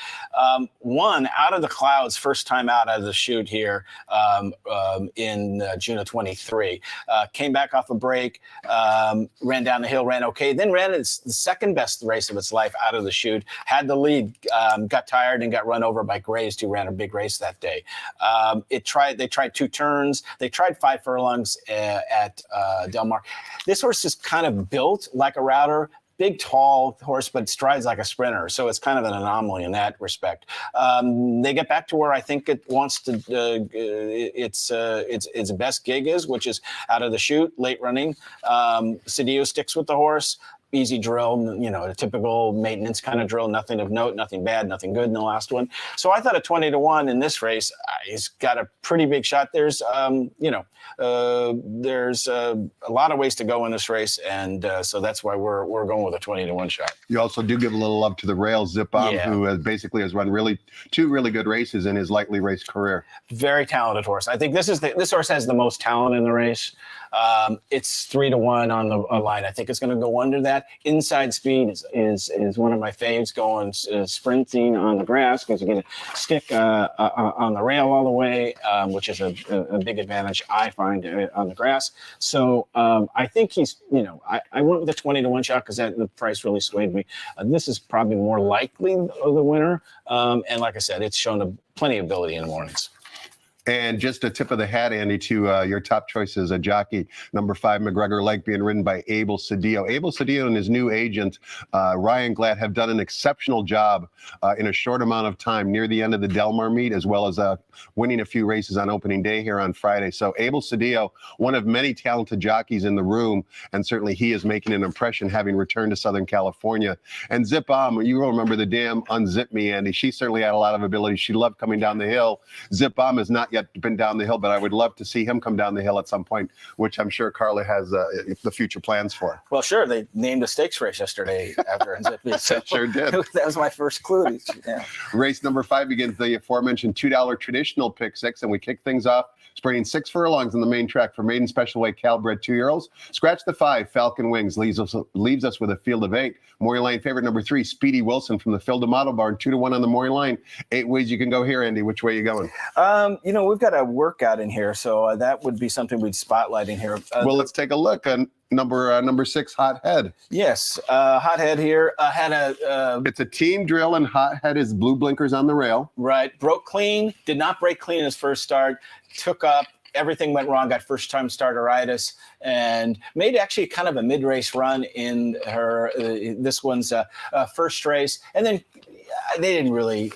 won out of the clouds, first time out of the chute here in June of 23. Came back off a break, ran down the hill, ran okay, then ran the second best race of its life out of the chute, had the lead, got tired and got run over by Grays, who ran a big race that day. They tried 2 turns. They tried 5 furlongs at Del Mar. This horse is kind of built like a router. Big, tall horse, but strides like a sprinter. So it's kind of an anomaly in that respect. They get back to where I think it wants to. Its best gig is, which is out of the chute, late running. Cedillo sticks with the horse. Easy drill, a typical maintenance kind of drill, nothing of note, nothing bad, nothing good in the last one. So I thought a 20-1 in this race, he's got a pretty big shot. There's, there's a lot of ways to go in this race, and so that's why we're going with a 20-1 shot. You also do give a little love to the rail, Zip who has run 2 really good races in his lightly raced career. Very talented horse. I think this horse has the most talent in the race. It's 3-1 on the line. I think it's going to go under that. Inside speed is one of my faves, going sprinting on the grass, because you get a stick on the rail all the way, which is a big advantage, I find, on the grass. So I think he's, I went with a 20-1 shot because the price really swayed me. This is probably more likely the winner. And like I said, it's shown plenty of ability in the mornings. And just a tip of the hat, Andy, to your top choices, a jockey, number 5, McGregor Lake, being ridden by Abel Cedillo. Abel Cedillo and his new agent, Ryan Glad, have done an exceptional job in a short amount of time near the end of the Del Mar meet, as well as winning a few races on opening day here on Friday. So Abel Cedillo, one of many talented jockeys in the room, and certainly he is making an impression, having returned to Southern California. And Zip you will remember the dam Unzip Me, Andy. She certainly had a lot of ability. She loved coming down the hill. Zip has not yet been down the hill, but I would love to see him come down the hill at some point, which I'm sure Carla has the future plans for. Well, sure. They named a stakes race yesterday after Unzip. So sure did. That was my first clue. Yeah. Race number 5 begins the aforementioned $2 traditional pick 6, and we kick things off sprinting 6 furlongs on the main track for maiden special weight Calbred 2-year-olds. Scratch the 5, Falcon Wings, leaves us with a field of 8. Maury Lane favorite number 3, Speedy Wilson from the Phil D'Amato barn, 2-1 on the Maury Line. 8 ways you can go here, Andy. Which way are you going? We've got a workout in here, so that would be something we'd spotlight in here. Well, let's take a look on number 6, Hot Head. Yes, Hot Head here had a. It's a team drill, and Hot Head is blue blinkers on the rail. Right, broke clean, did not break clean in his first start, took up everything went wrong, got first-time starteritis, and made actually kind of a mid-race run in her this one's first race, and then they didn't really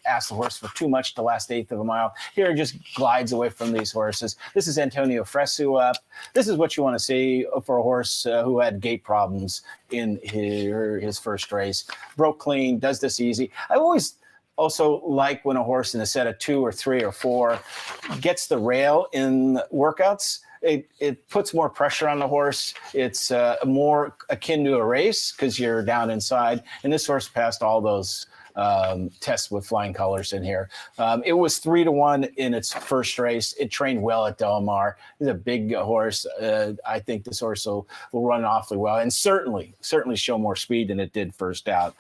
ask the horse for too much the last eighth of a mile. Here, just glides away from these horses. This is Antonio Fresu up. This is what you want to see for a horse who had gait problems in his first race. Broke clean, does this easy. I always also like when a horse in a set of 2 or 3 or 4 gets the rail in workouts. It puts more pressure on the horse. It's more akin to a race because you're down inside. And this horse passed all those tests with flying colors in here. It was 3-1 in its first race. It trained well at Del Mar. He's a big horse. I think this horse will run awfully well and certainly show more speed than it did first out.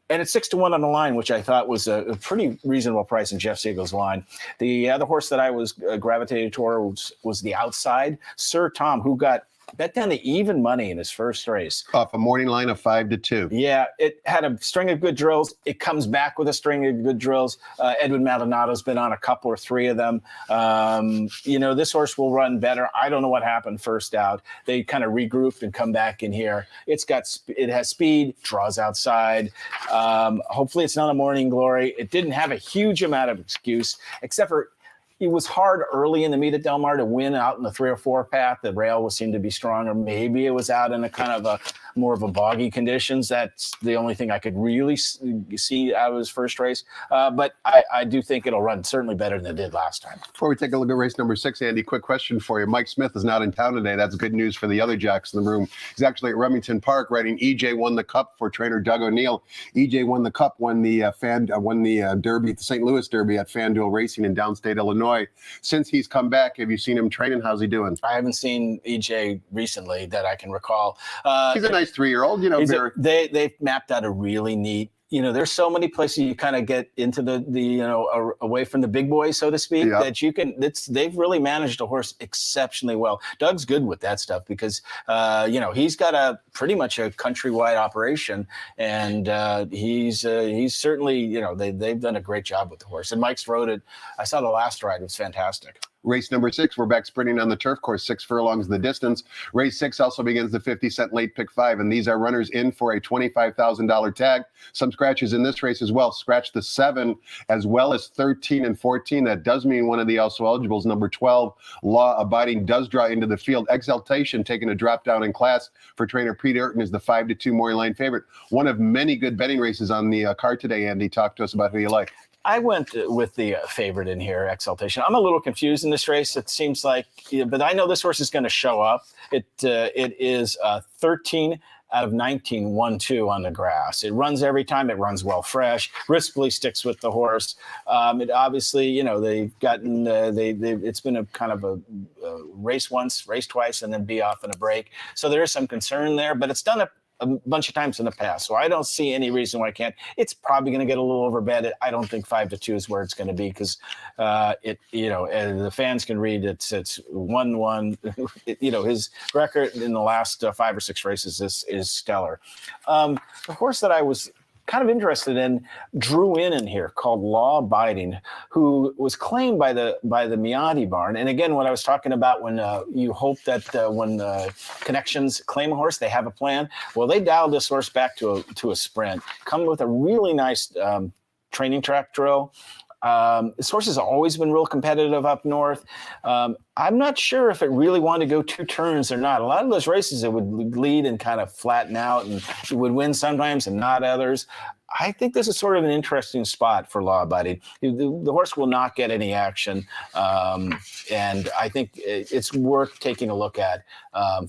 And it's 6-1 on the line, which I thought was a pretty reasonable price in Jeff Siegel's line. The other horse that I was gravitated towards was the outside, Sir Tom, who got bet down to even money in his first race. Off a morning line of 5-2. Yeah, it had a string of good drills. It comes back with a string of good drills. Edwin Maldonado's been on a couple or 3 of them. This horse will run better. I don't know what happened first out. They kind of regrouped and come back in here. It has speed, draws outside. Hopefully it's not a morning glory. It didn't have a huge amount of excuse, except for it was hard early in the meet at Del Mar to win out in the 3 or 4 path. The rail seemed to be stronger. Maybe it was out in a kind of more of a boggy conditions. That's the only thing I could really see out of his first race. But I do think it'll run certainly better than it did last time. Before we take a look at race number 6, Andy, quick question for you. Mike Smith is not in town today. That's good news for the other jocks in the room. He's actually at Remington Park riding EJ Won the Cup for trainer Doug O'Neill. EJ Won the Cup, won the Derby, the St. Louis Derby at FanDuel Racing in downstate Illinois. Since he's come back, have you seen him training? How's he doing? I haven't seen EJ recently that I can recall. He's a nice 3-year-old, They've mapped out a really neat, there's so many places you kind of get into the away from the big boys, so to speak, that you can, they've really managed a horse exceptionally well. Doug's good with that stuff because, he's got pretty much a countrywide operation, and he's certainly, they've done a great job with the horse. And Mike's rode it. I saw the last ride. It was fantastic. Race number 6, we're back sprinting on the turf course, 6 furlongs the distance. Race 6 also begins the 50-cent late pick 5, and these are runners in for a $25,000 tag. Some scratches in this race as well. Scratch the 7 as well as 13 and 14. That does mean one of the also eligibles, number 12, Law Abiding, does draw into the field. Exaltation taking a drop down in class for trainer Pete Ayrton is the 5-2 morning line favorite. One of many good betting races on the card today. Andy, talk to us about who you like. I went with the favorite in here, Exaltation. I'm a little confused in this race. It seems like, but I know this horse is going to show up. It is 13 out of 19, 1-2 on the grass. It runs every time. It runs well fresh. Rispoli sticks with the horse. It obviously, they've gotten, it's been a kind of a race once, race twice, and then be off in a break. So there is some concern there, but it's done a bunch of times in the past. So I don't see any reason why I can't. It's probably going to get a little overbetted. I don't think 5-2 is where it's going to be because the fans can read it's 1-1. His record in the last 5 or 6 races is stellar. The horse that I was kind of interested in drew in here called Law Abiding, who was claimed by the Miati barn. And again, what I was talking about when you hope that when connections claim a horse, they have a plan. Well, they dialed this horse back to a sprint, come with a really nice training track drill. This horse has always been real competitive up north. I'm not sure if it really wanted to go 2 turns or not. A lot of those races, it would lead and kind of flatten out, and it would win sometimes and not others. I think this is sort of an interesting spot for Law Abiding. The horse will not get any action, and I think it's worth taking a look at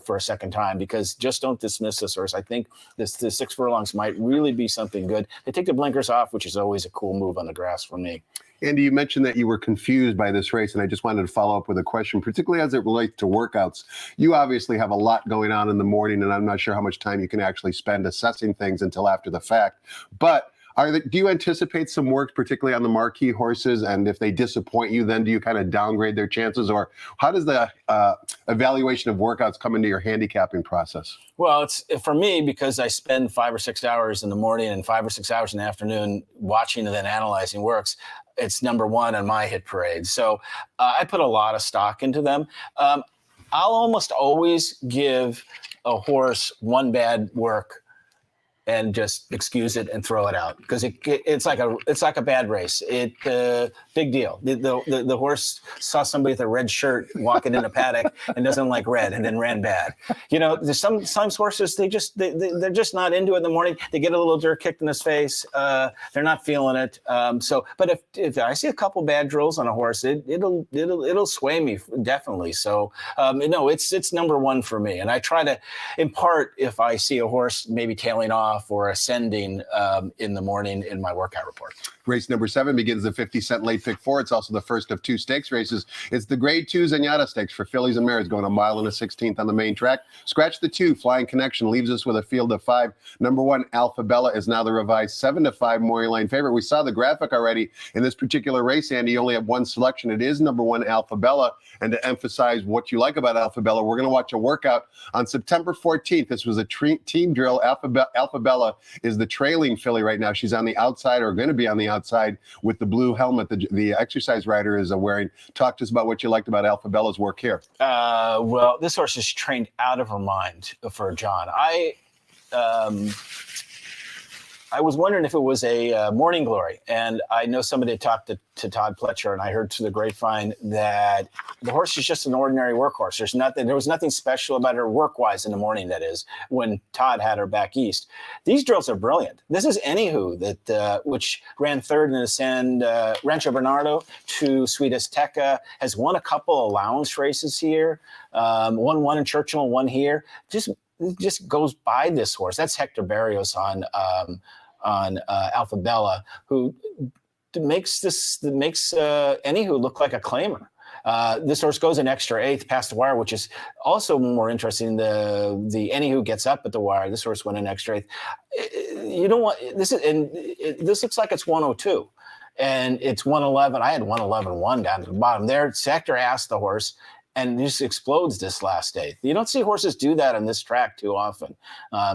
for a second time because just don't dismiss this horse. I think the 6 furlongs might really be something good. They take the blinkers off, which is always a cool move on the grass for me. Andy, you mentioned that you were confused by this race, and I just wanted to follow up with a question, particularly as it relates to workouts. You obviously have a lot going on in the morning, and I'm not sure how much time you can actually spend assessing things until after the fact. But do you anticipate some work, particularly on the marquee horses? And if they disappoint you, then do you kind of downgrade their chances? Or how does the evaluation of workouts come into your handicapping process? Well, it's for me because I spend 5 or 6 hours in the morning and 5 or 6 hours in the afternoon watching and then analyzing works. it's number one on my hit parade. So I put a lot of stock into them. I'll almost always give a horse one bad work and just excuse it and throw it out because it's like a bad race. Big deal. The horse saw somebody with a red shirt walking in a paddock and doesn't like red and then ran bad. There's sometimes horses they're just not into it in the morning. They get a little dirt kicked in his face. They're not feeling it. But if I see a couple bad drills on a horse, it'll sway me definitely. So it's number one for me. And I try to impart if I see a horse maybe tailing off or ascending in the morning in my workout report. Race number 7 begins the 50-cent late pick 4. It's also the first of 2 stakes races. It's the Grade 2 Zenyatta Stakes for fillies and mares going a mile and a 16th on the main track. Scratch the 2, Flying Connection leaves us with a field of 5. Number 1, Alpha Bella is now the revised 7-5 Maury Lane favorite. We saw the graphic already in this particular race, Andy. You only have one selection. It is number 1, Alpha Bella. And to emphasize what you like about Alpha Bella, we're going to watch a workout on September 14th. This was a team drill. Alpha Bella is the trailing filly right now. She's on the outside or going to be on the outside with the blue helmet the exercise rider is wearing. Talk to us about what you liked about Alpha Bella's work here. Well, this horse is trained out of her mind for John. I was wondering if it was a Morning Glory, and I know somebody had talked to Todd Pletcher, and I heard through the grapevine that the horse is just an ordinary workhorse. There was nothing special about her work-wise in the morning. That is when Todd had her back east. These drills are brilliant. This is Anywho that which ran third in the San Rancho Bernardo to Sweet Azteca, has won a couple allowance races here. Won one in Churchill and one here. Just goes by this horse. That's Hector Barrios on Alpha Bella, who makes Anywho look like a claimer. This horse goes an extra 8th past the wire, which is also more interesting. The Anywho gets up at the wire. This horse went an extra 8th. You don't want this this looks like it's 102. And it's 111. I had 111.1 down to the bottom there. Hector asked the horse, and just explodes this last day. You don't see horses do that on this track too often.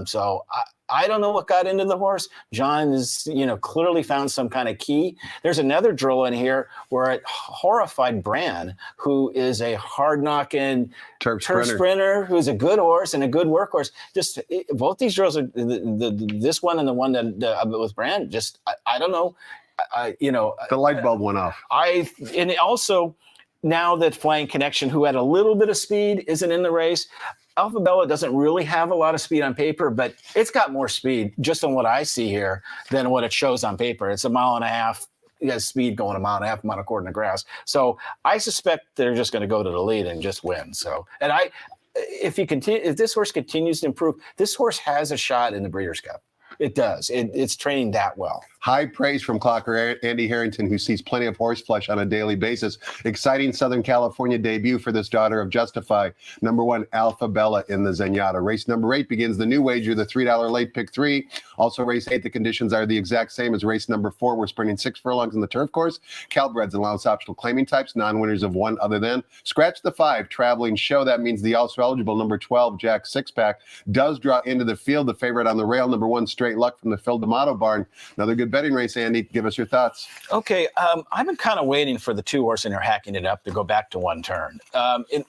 So I don't know what got into the horse. John is, clearly found some kind of key. There's another drill in here where it horrified Bran, who is a hard-knocking turf sprinter, who's a good horse and a good workhorse. Both these drills are this one and the one that with Bran. I don't know. The light bulb went off. And also. Now that Flying Connection, who had a little bit of speed, isn't in the race, Alpha Bella doesn't really have a lot of speed on paper, but it's got more speed just on what I see here than what it shows on paper. It's a mile and a half. It has speed going a mile and a half, according to grass. So I suspect they're just going to go to the lead and just win. So, and if this horse continues to improve, this horse has a shot in the Breeders' Cup. It does. It's trained that well. High praise from clocker Andy Harrington, who sees plenty of horse flesh on a daily basis. Exciting Southern California debut for this daughter of Justify. Number 1, Alpha Bella in the Zenyatta. Race number 8 begins the new wager, the $3 late pick 3. Also race 8, the conditions are the exact same as race number 4. We're sprinting 6 furlongs in the turf course. Calbreds allowance optional claiming types, non-winners of 1 other than. Scratch the 5, traveling show. That means the also eligible number 12, Jack Sixpack, does draw into the field. The favorite on the rail, number 1, Straight Luck from the Phil D'Amato barn. Another good betting race, Andy. Give us your thoughts. Okay, I've been kind of waiting for the 2 horse in there hacking it up to go back to one turn.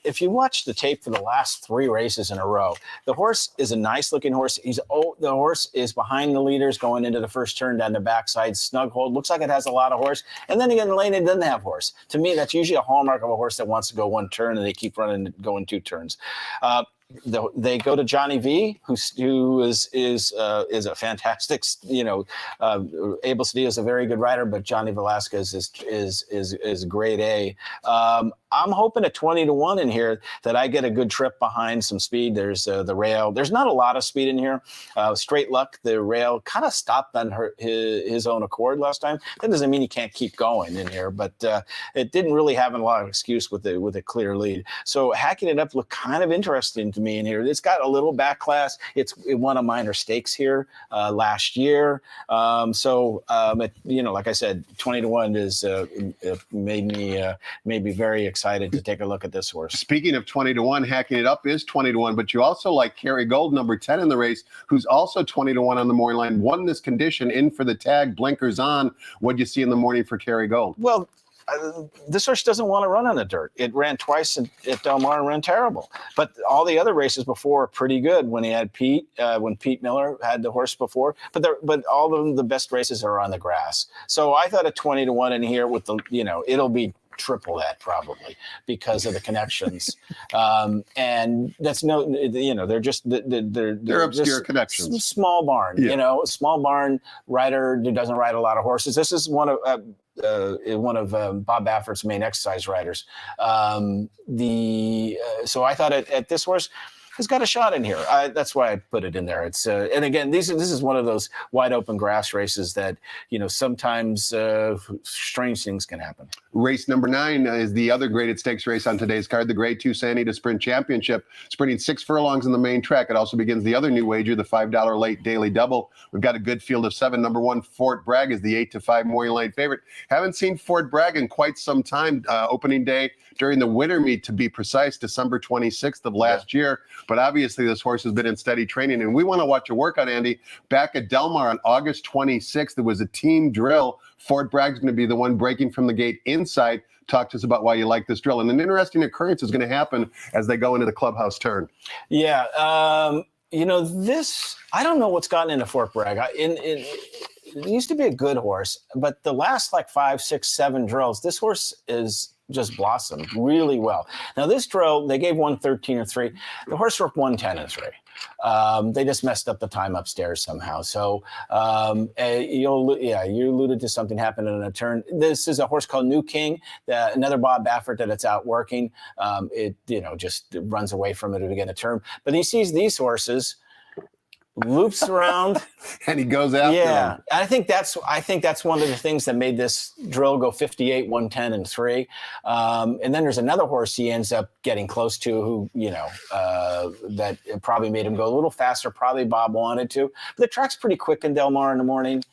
If you watch the tape for the last 3 races in a row, the horse is a nice-looking horse. The horse is behind the leaders going into the first turn down the backside, snug hold. Looks like it has a lot of horse. And then again, the lane, it doesn't have horse. To me, that's usually a hallmark of a horse that wants to go one turn and they keep running, going 2 turns. They go to Johnny V, who is a fantastic, Abel Cedillo is a very good rider, but Johnny Velasquez is grade A. I'm hoping at 20-1 in here that I get a good trip behind some speed. There's the rail. There's not a lot of speed in here. Straight Luck, the rail kind of stopped on his own accord last time. That doesn't mean he can't keep going in here, but it didn't really have a lot of excuse with a clear lead. So hacking it up looked kind of interesting to me in here. It's got a little back class. It won a minor stakes here last year. Like I said, 20-1 is made me very excited excited to take a look at this horse. Speaking of 20-1, hacking it up is 20-1, but you also like Kerry Gold, number 10 in the race, who's also 20-1 on the morning line. Won this condition, in for the tag, blinkers on. What'd you see in the morning for Kerry Gold? Well, this horse doesn't want to run on the dirt. It ran twice at Del Mar and ran terrible. But all the other races before are pretty good. When he had Pete, when Pete Miller had the horse before, but all of the best races are on the grass. So I thought a 20-1 in here with the, it'll be triple that probably because of the connections. And that's they're just they're obscure just connections. Small barn, small barn rider who doesn't ride a lot of horses. This is one of Bob Baffert's main exercise riders. So I thought at this horse has got a shot in here. That's why I put it in there. It's and again, this is one of those wide open grass races that sometimes strange things can happen. Race number 9 is the other graded stakes race on today's card, the Grade 2 Santa Anita Sprint Championship, sprinting 6 furlongs in the main track. It also begins the other new wager, the $5 late daily double. We've got a good field of 7. Number 1, Fort Bragg, is the 8-5 morning line favorite. Haven't seen Fort Bragg in quite some time. Opening day during the winter meet, to be precise, December 26th of last year. But obviously this horse has been in steady training, and we want to watch a workout, Andy. Back at Del Mar on August 26th, there was a team drill. Fort Bragg's going to be the one breaking from the gate inside. Talk to us about why you like this drill. And an interesting occurrence is going to happen as they go into the clubhouse turn. Yeah. This, I don't know what's gotten into Fort Bragg. It used to be a good horse, but the last 5, 6, 7 drills, this horse is just blossomed really well. Now this drill, they gave 113-3. The horse worked 110-3. They just messed up the time upstairs somehow. So you alluded to something happening in a turn. This is a horse called New King, another Bob Baffert that it's out working. It just runs away from it to begin a turn. But he sees these horses, loops around, and he goes after them. I think that's one of the things that made this drill go 58, 110-3. And then there's another horse he ends up getting close to, who that probably made him go a little faster. Probably Bob wanted to, but the track's pretty quick in Del Mar in the morning.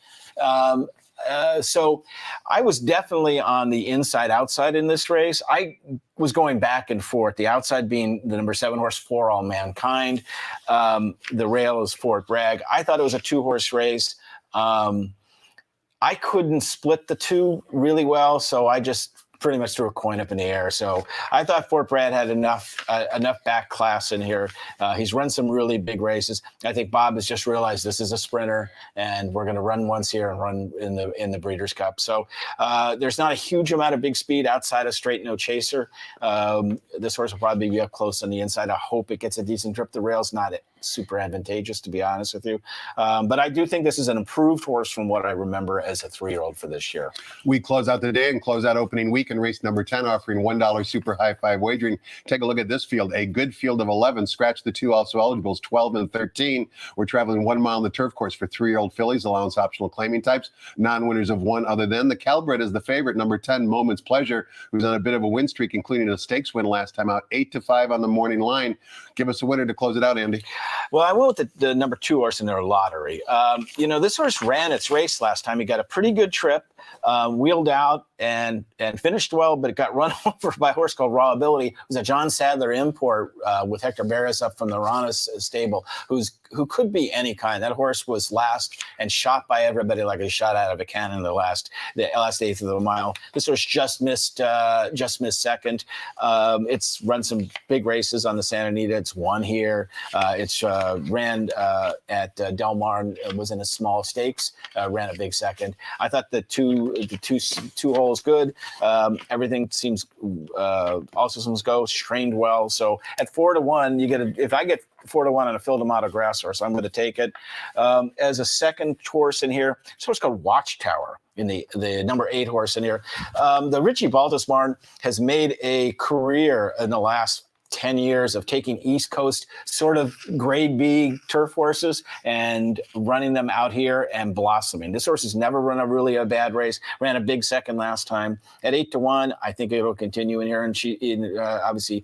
So I was definitely on the inside-outside in this race. I was going back and forth, the outside being the number 7 horse, For All Mankind. The rail is Fort Bragg. I thought it was a 2-horse race. I couldn't split the two really well, so I just pretty much threw a coin up in the air. So I thought Fort Bragg had enough back class in here. He's run some really big races. I think Bob has just realized this is a sprinter, and we're going to run once here and run in the Breeders' Cup. So there's not a huge amount of big speed outside of straight no chaser. This horse will probably be up close on the inside. I hope it gets a decent trip. The rail's not super advantageous, to be honest with you. But I do think this is an improved horse from what I remember as a 3-year-old for this year. We close out the day and close out opening week in race number 10, offering $1 super high 5 wagering. Take a look at this field, a good field of 11. Scratch the 2 also eligibles, 12 and 13. We're traveling 1 mile on the turf course for 3-year-old fillies, allowance optional claiming types, non-winners of 1 other than. The Calbred is the favorite, number 10, Moment's Pleasure, who's on a bit of a win streak, including a stakes win last time out, 8-5 on the morning line. Give us a winner to close it out, Andy. Well, I went with the number 2 horse in their lottery. This horse ran its race last time. He got a pretty good trip, wheeled out and finished well, but it got run over by a horse called Raw Ability. It was a John Sadler import with Hector Barris up from the Ranas stable, who could be any kind. That horse was last and shot by everybody like a shot out of a cannon the last eighth of the mile. This horse just missed second. It's run some big races on the Santa Anita. It's won here. It's ran at Del Mar and was in a small stakes. Ran a big second. I thought the two holes good. Everything seems all systems go. Trained well. So at 4-1, if I get 4-1 on a filled amount of grass horse, I'm going to take it. As a second horse in here, this horse called Watchtower in the number 8 horse in here. The Richie Baltus barn has made a career in the last 10 years of taking East Coast sort of grade B turf horses and running them out here and blossoming. This horse has never run a bad race, ran a big second last time. At 8-1, I think it'll continue in here. And obviously,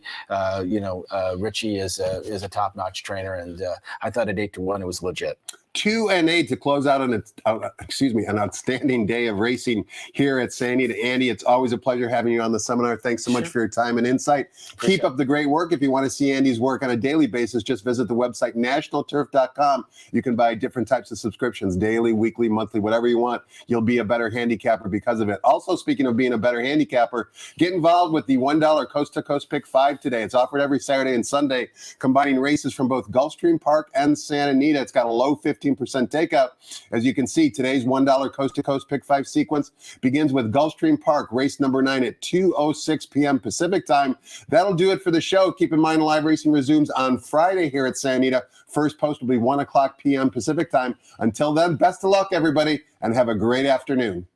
Richie is a top-notch trainer, and I thought at 8-1 it was legit. 2 and 8 to close out an outstanding day of racing here at Santa Anita. Andy, it's always a pleasure having you on the seminar. Thanks so much for your time and insight. Keep up the great work. If you want to see Andy's work on a daily basis, just visit the website nationalturf.com. You can buy different types of subscriptions, daily, weekly, monthly, whatever you want. You'll be a better handicapper because of it. Also, speaking of being a better handicapper, get involved with the $1 Coast to Coast Pick 5 today. It's offered every Saturday and Sunday, combining races from both Gulfstream Park and Santa Anita. It's got a low 15% takeout. As you can see, today's $1 Coast to Coast Pick 5 sequence begins with Gulfstream Park, race number 9 at 2:06 p.m. Pacific time. That'll do it for the show. Keep in mind, live racing resumes on Friday here at Santa Anita. First post will be 1 o'clock p.m. Pacific time. Until then, best of luck, everybody, and have a great afternoon.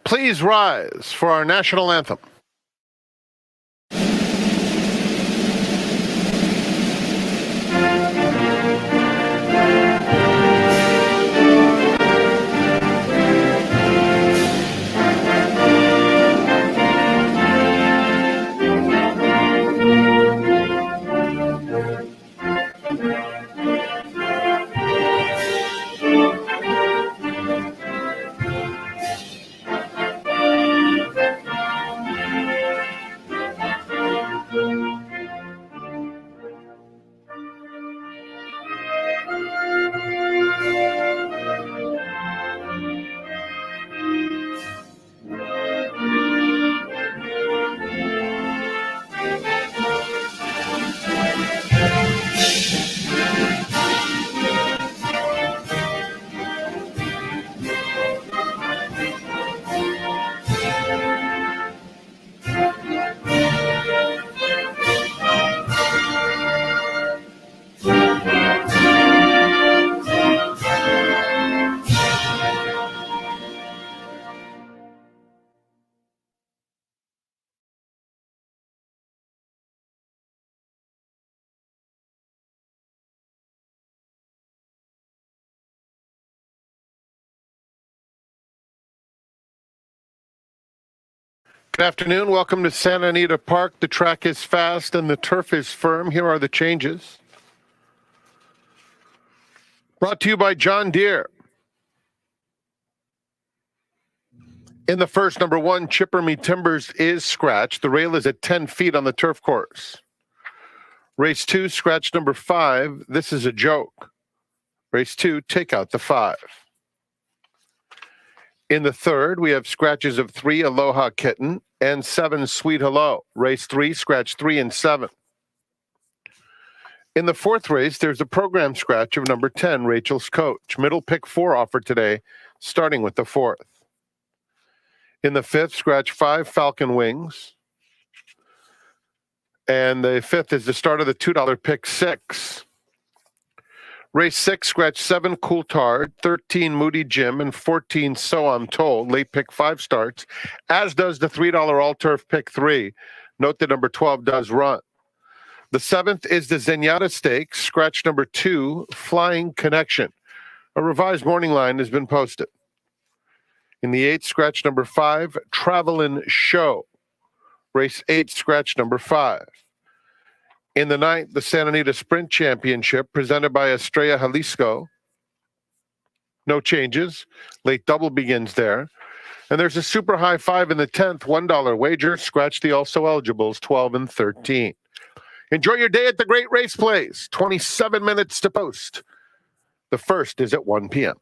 Please rise for our national anthem. Good afternoon. Welcome to Santa Anita Park. The track is fast and the turf is firm. Here are the changes. Brought to you by John Deere. In the first, number 1, Chipper Me Timbers is scratched. The rail is at 10 feet on the turf course. Race 2, scratch number 5. This is a joke. Race 2, take out the 5. In the third, we have scratches of 3, Aloha Kitten, and 7, Sweet Hello. Race 3, scratch 3 and 7. In the fourth race, there's a program scratch of number 10, Rachel's Coach. Middle pick 4 offered today, starting with the fourth. In the fifth, scratch 5, Falcon Wings. And the fifth is the start of the $2 pick 6. Race 6, scratch 7, Coulthard, 13, Moody Jim, and 14, So I'm Told. Late pick 5 starts, as does the $3 all-turf pick 3. Note that number 12 does run. The seventh is the Zenyatta Stakes, scratch number 2, Flying Connection. A revised morning line has been posted. In the eighth, scratch number 5, Travelin' Show. Race 8, scratch number 5. In the ninth, the Santa Anita Sprint Championship, presented by Estrella Jalisco. No changes. Late double begins there. And there's a super high 5 in the 10th, $1 wager. Scratch the also eligibles, 12 and 13. Enjoy your day at the Great Race Place. 27 minutes to post. The first is at 1 p.m.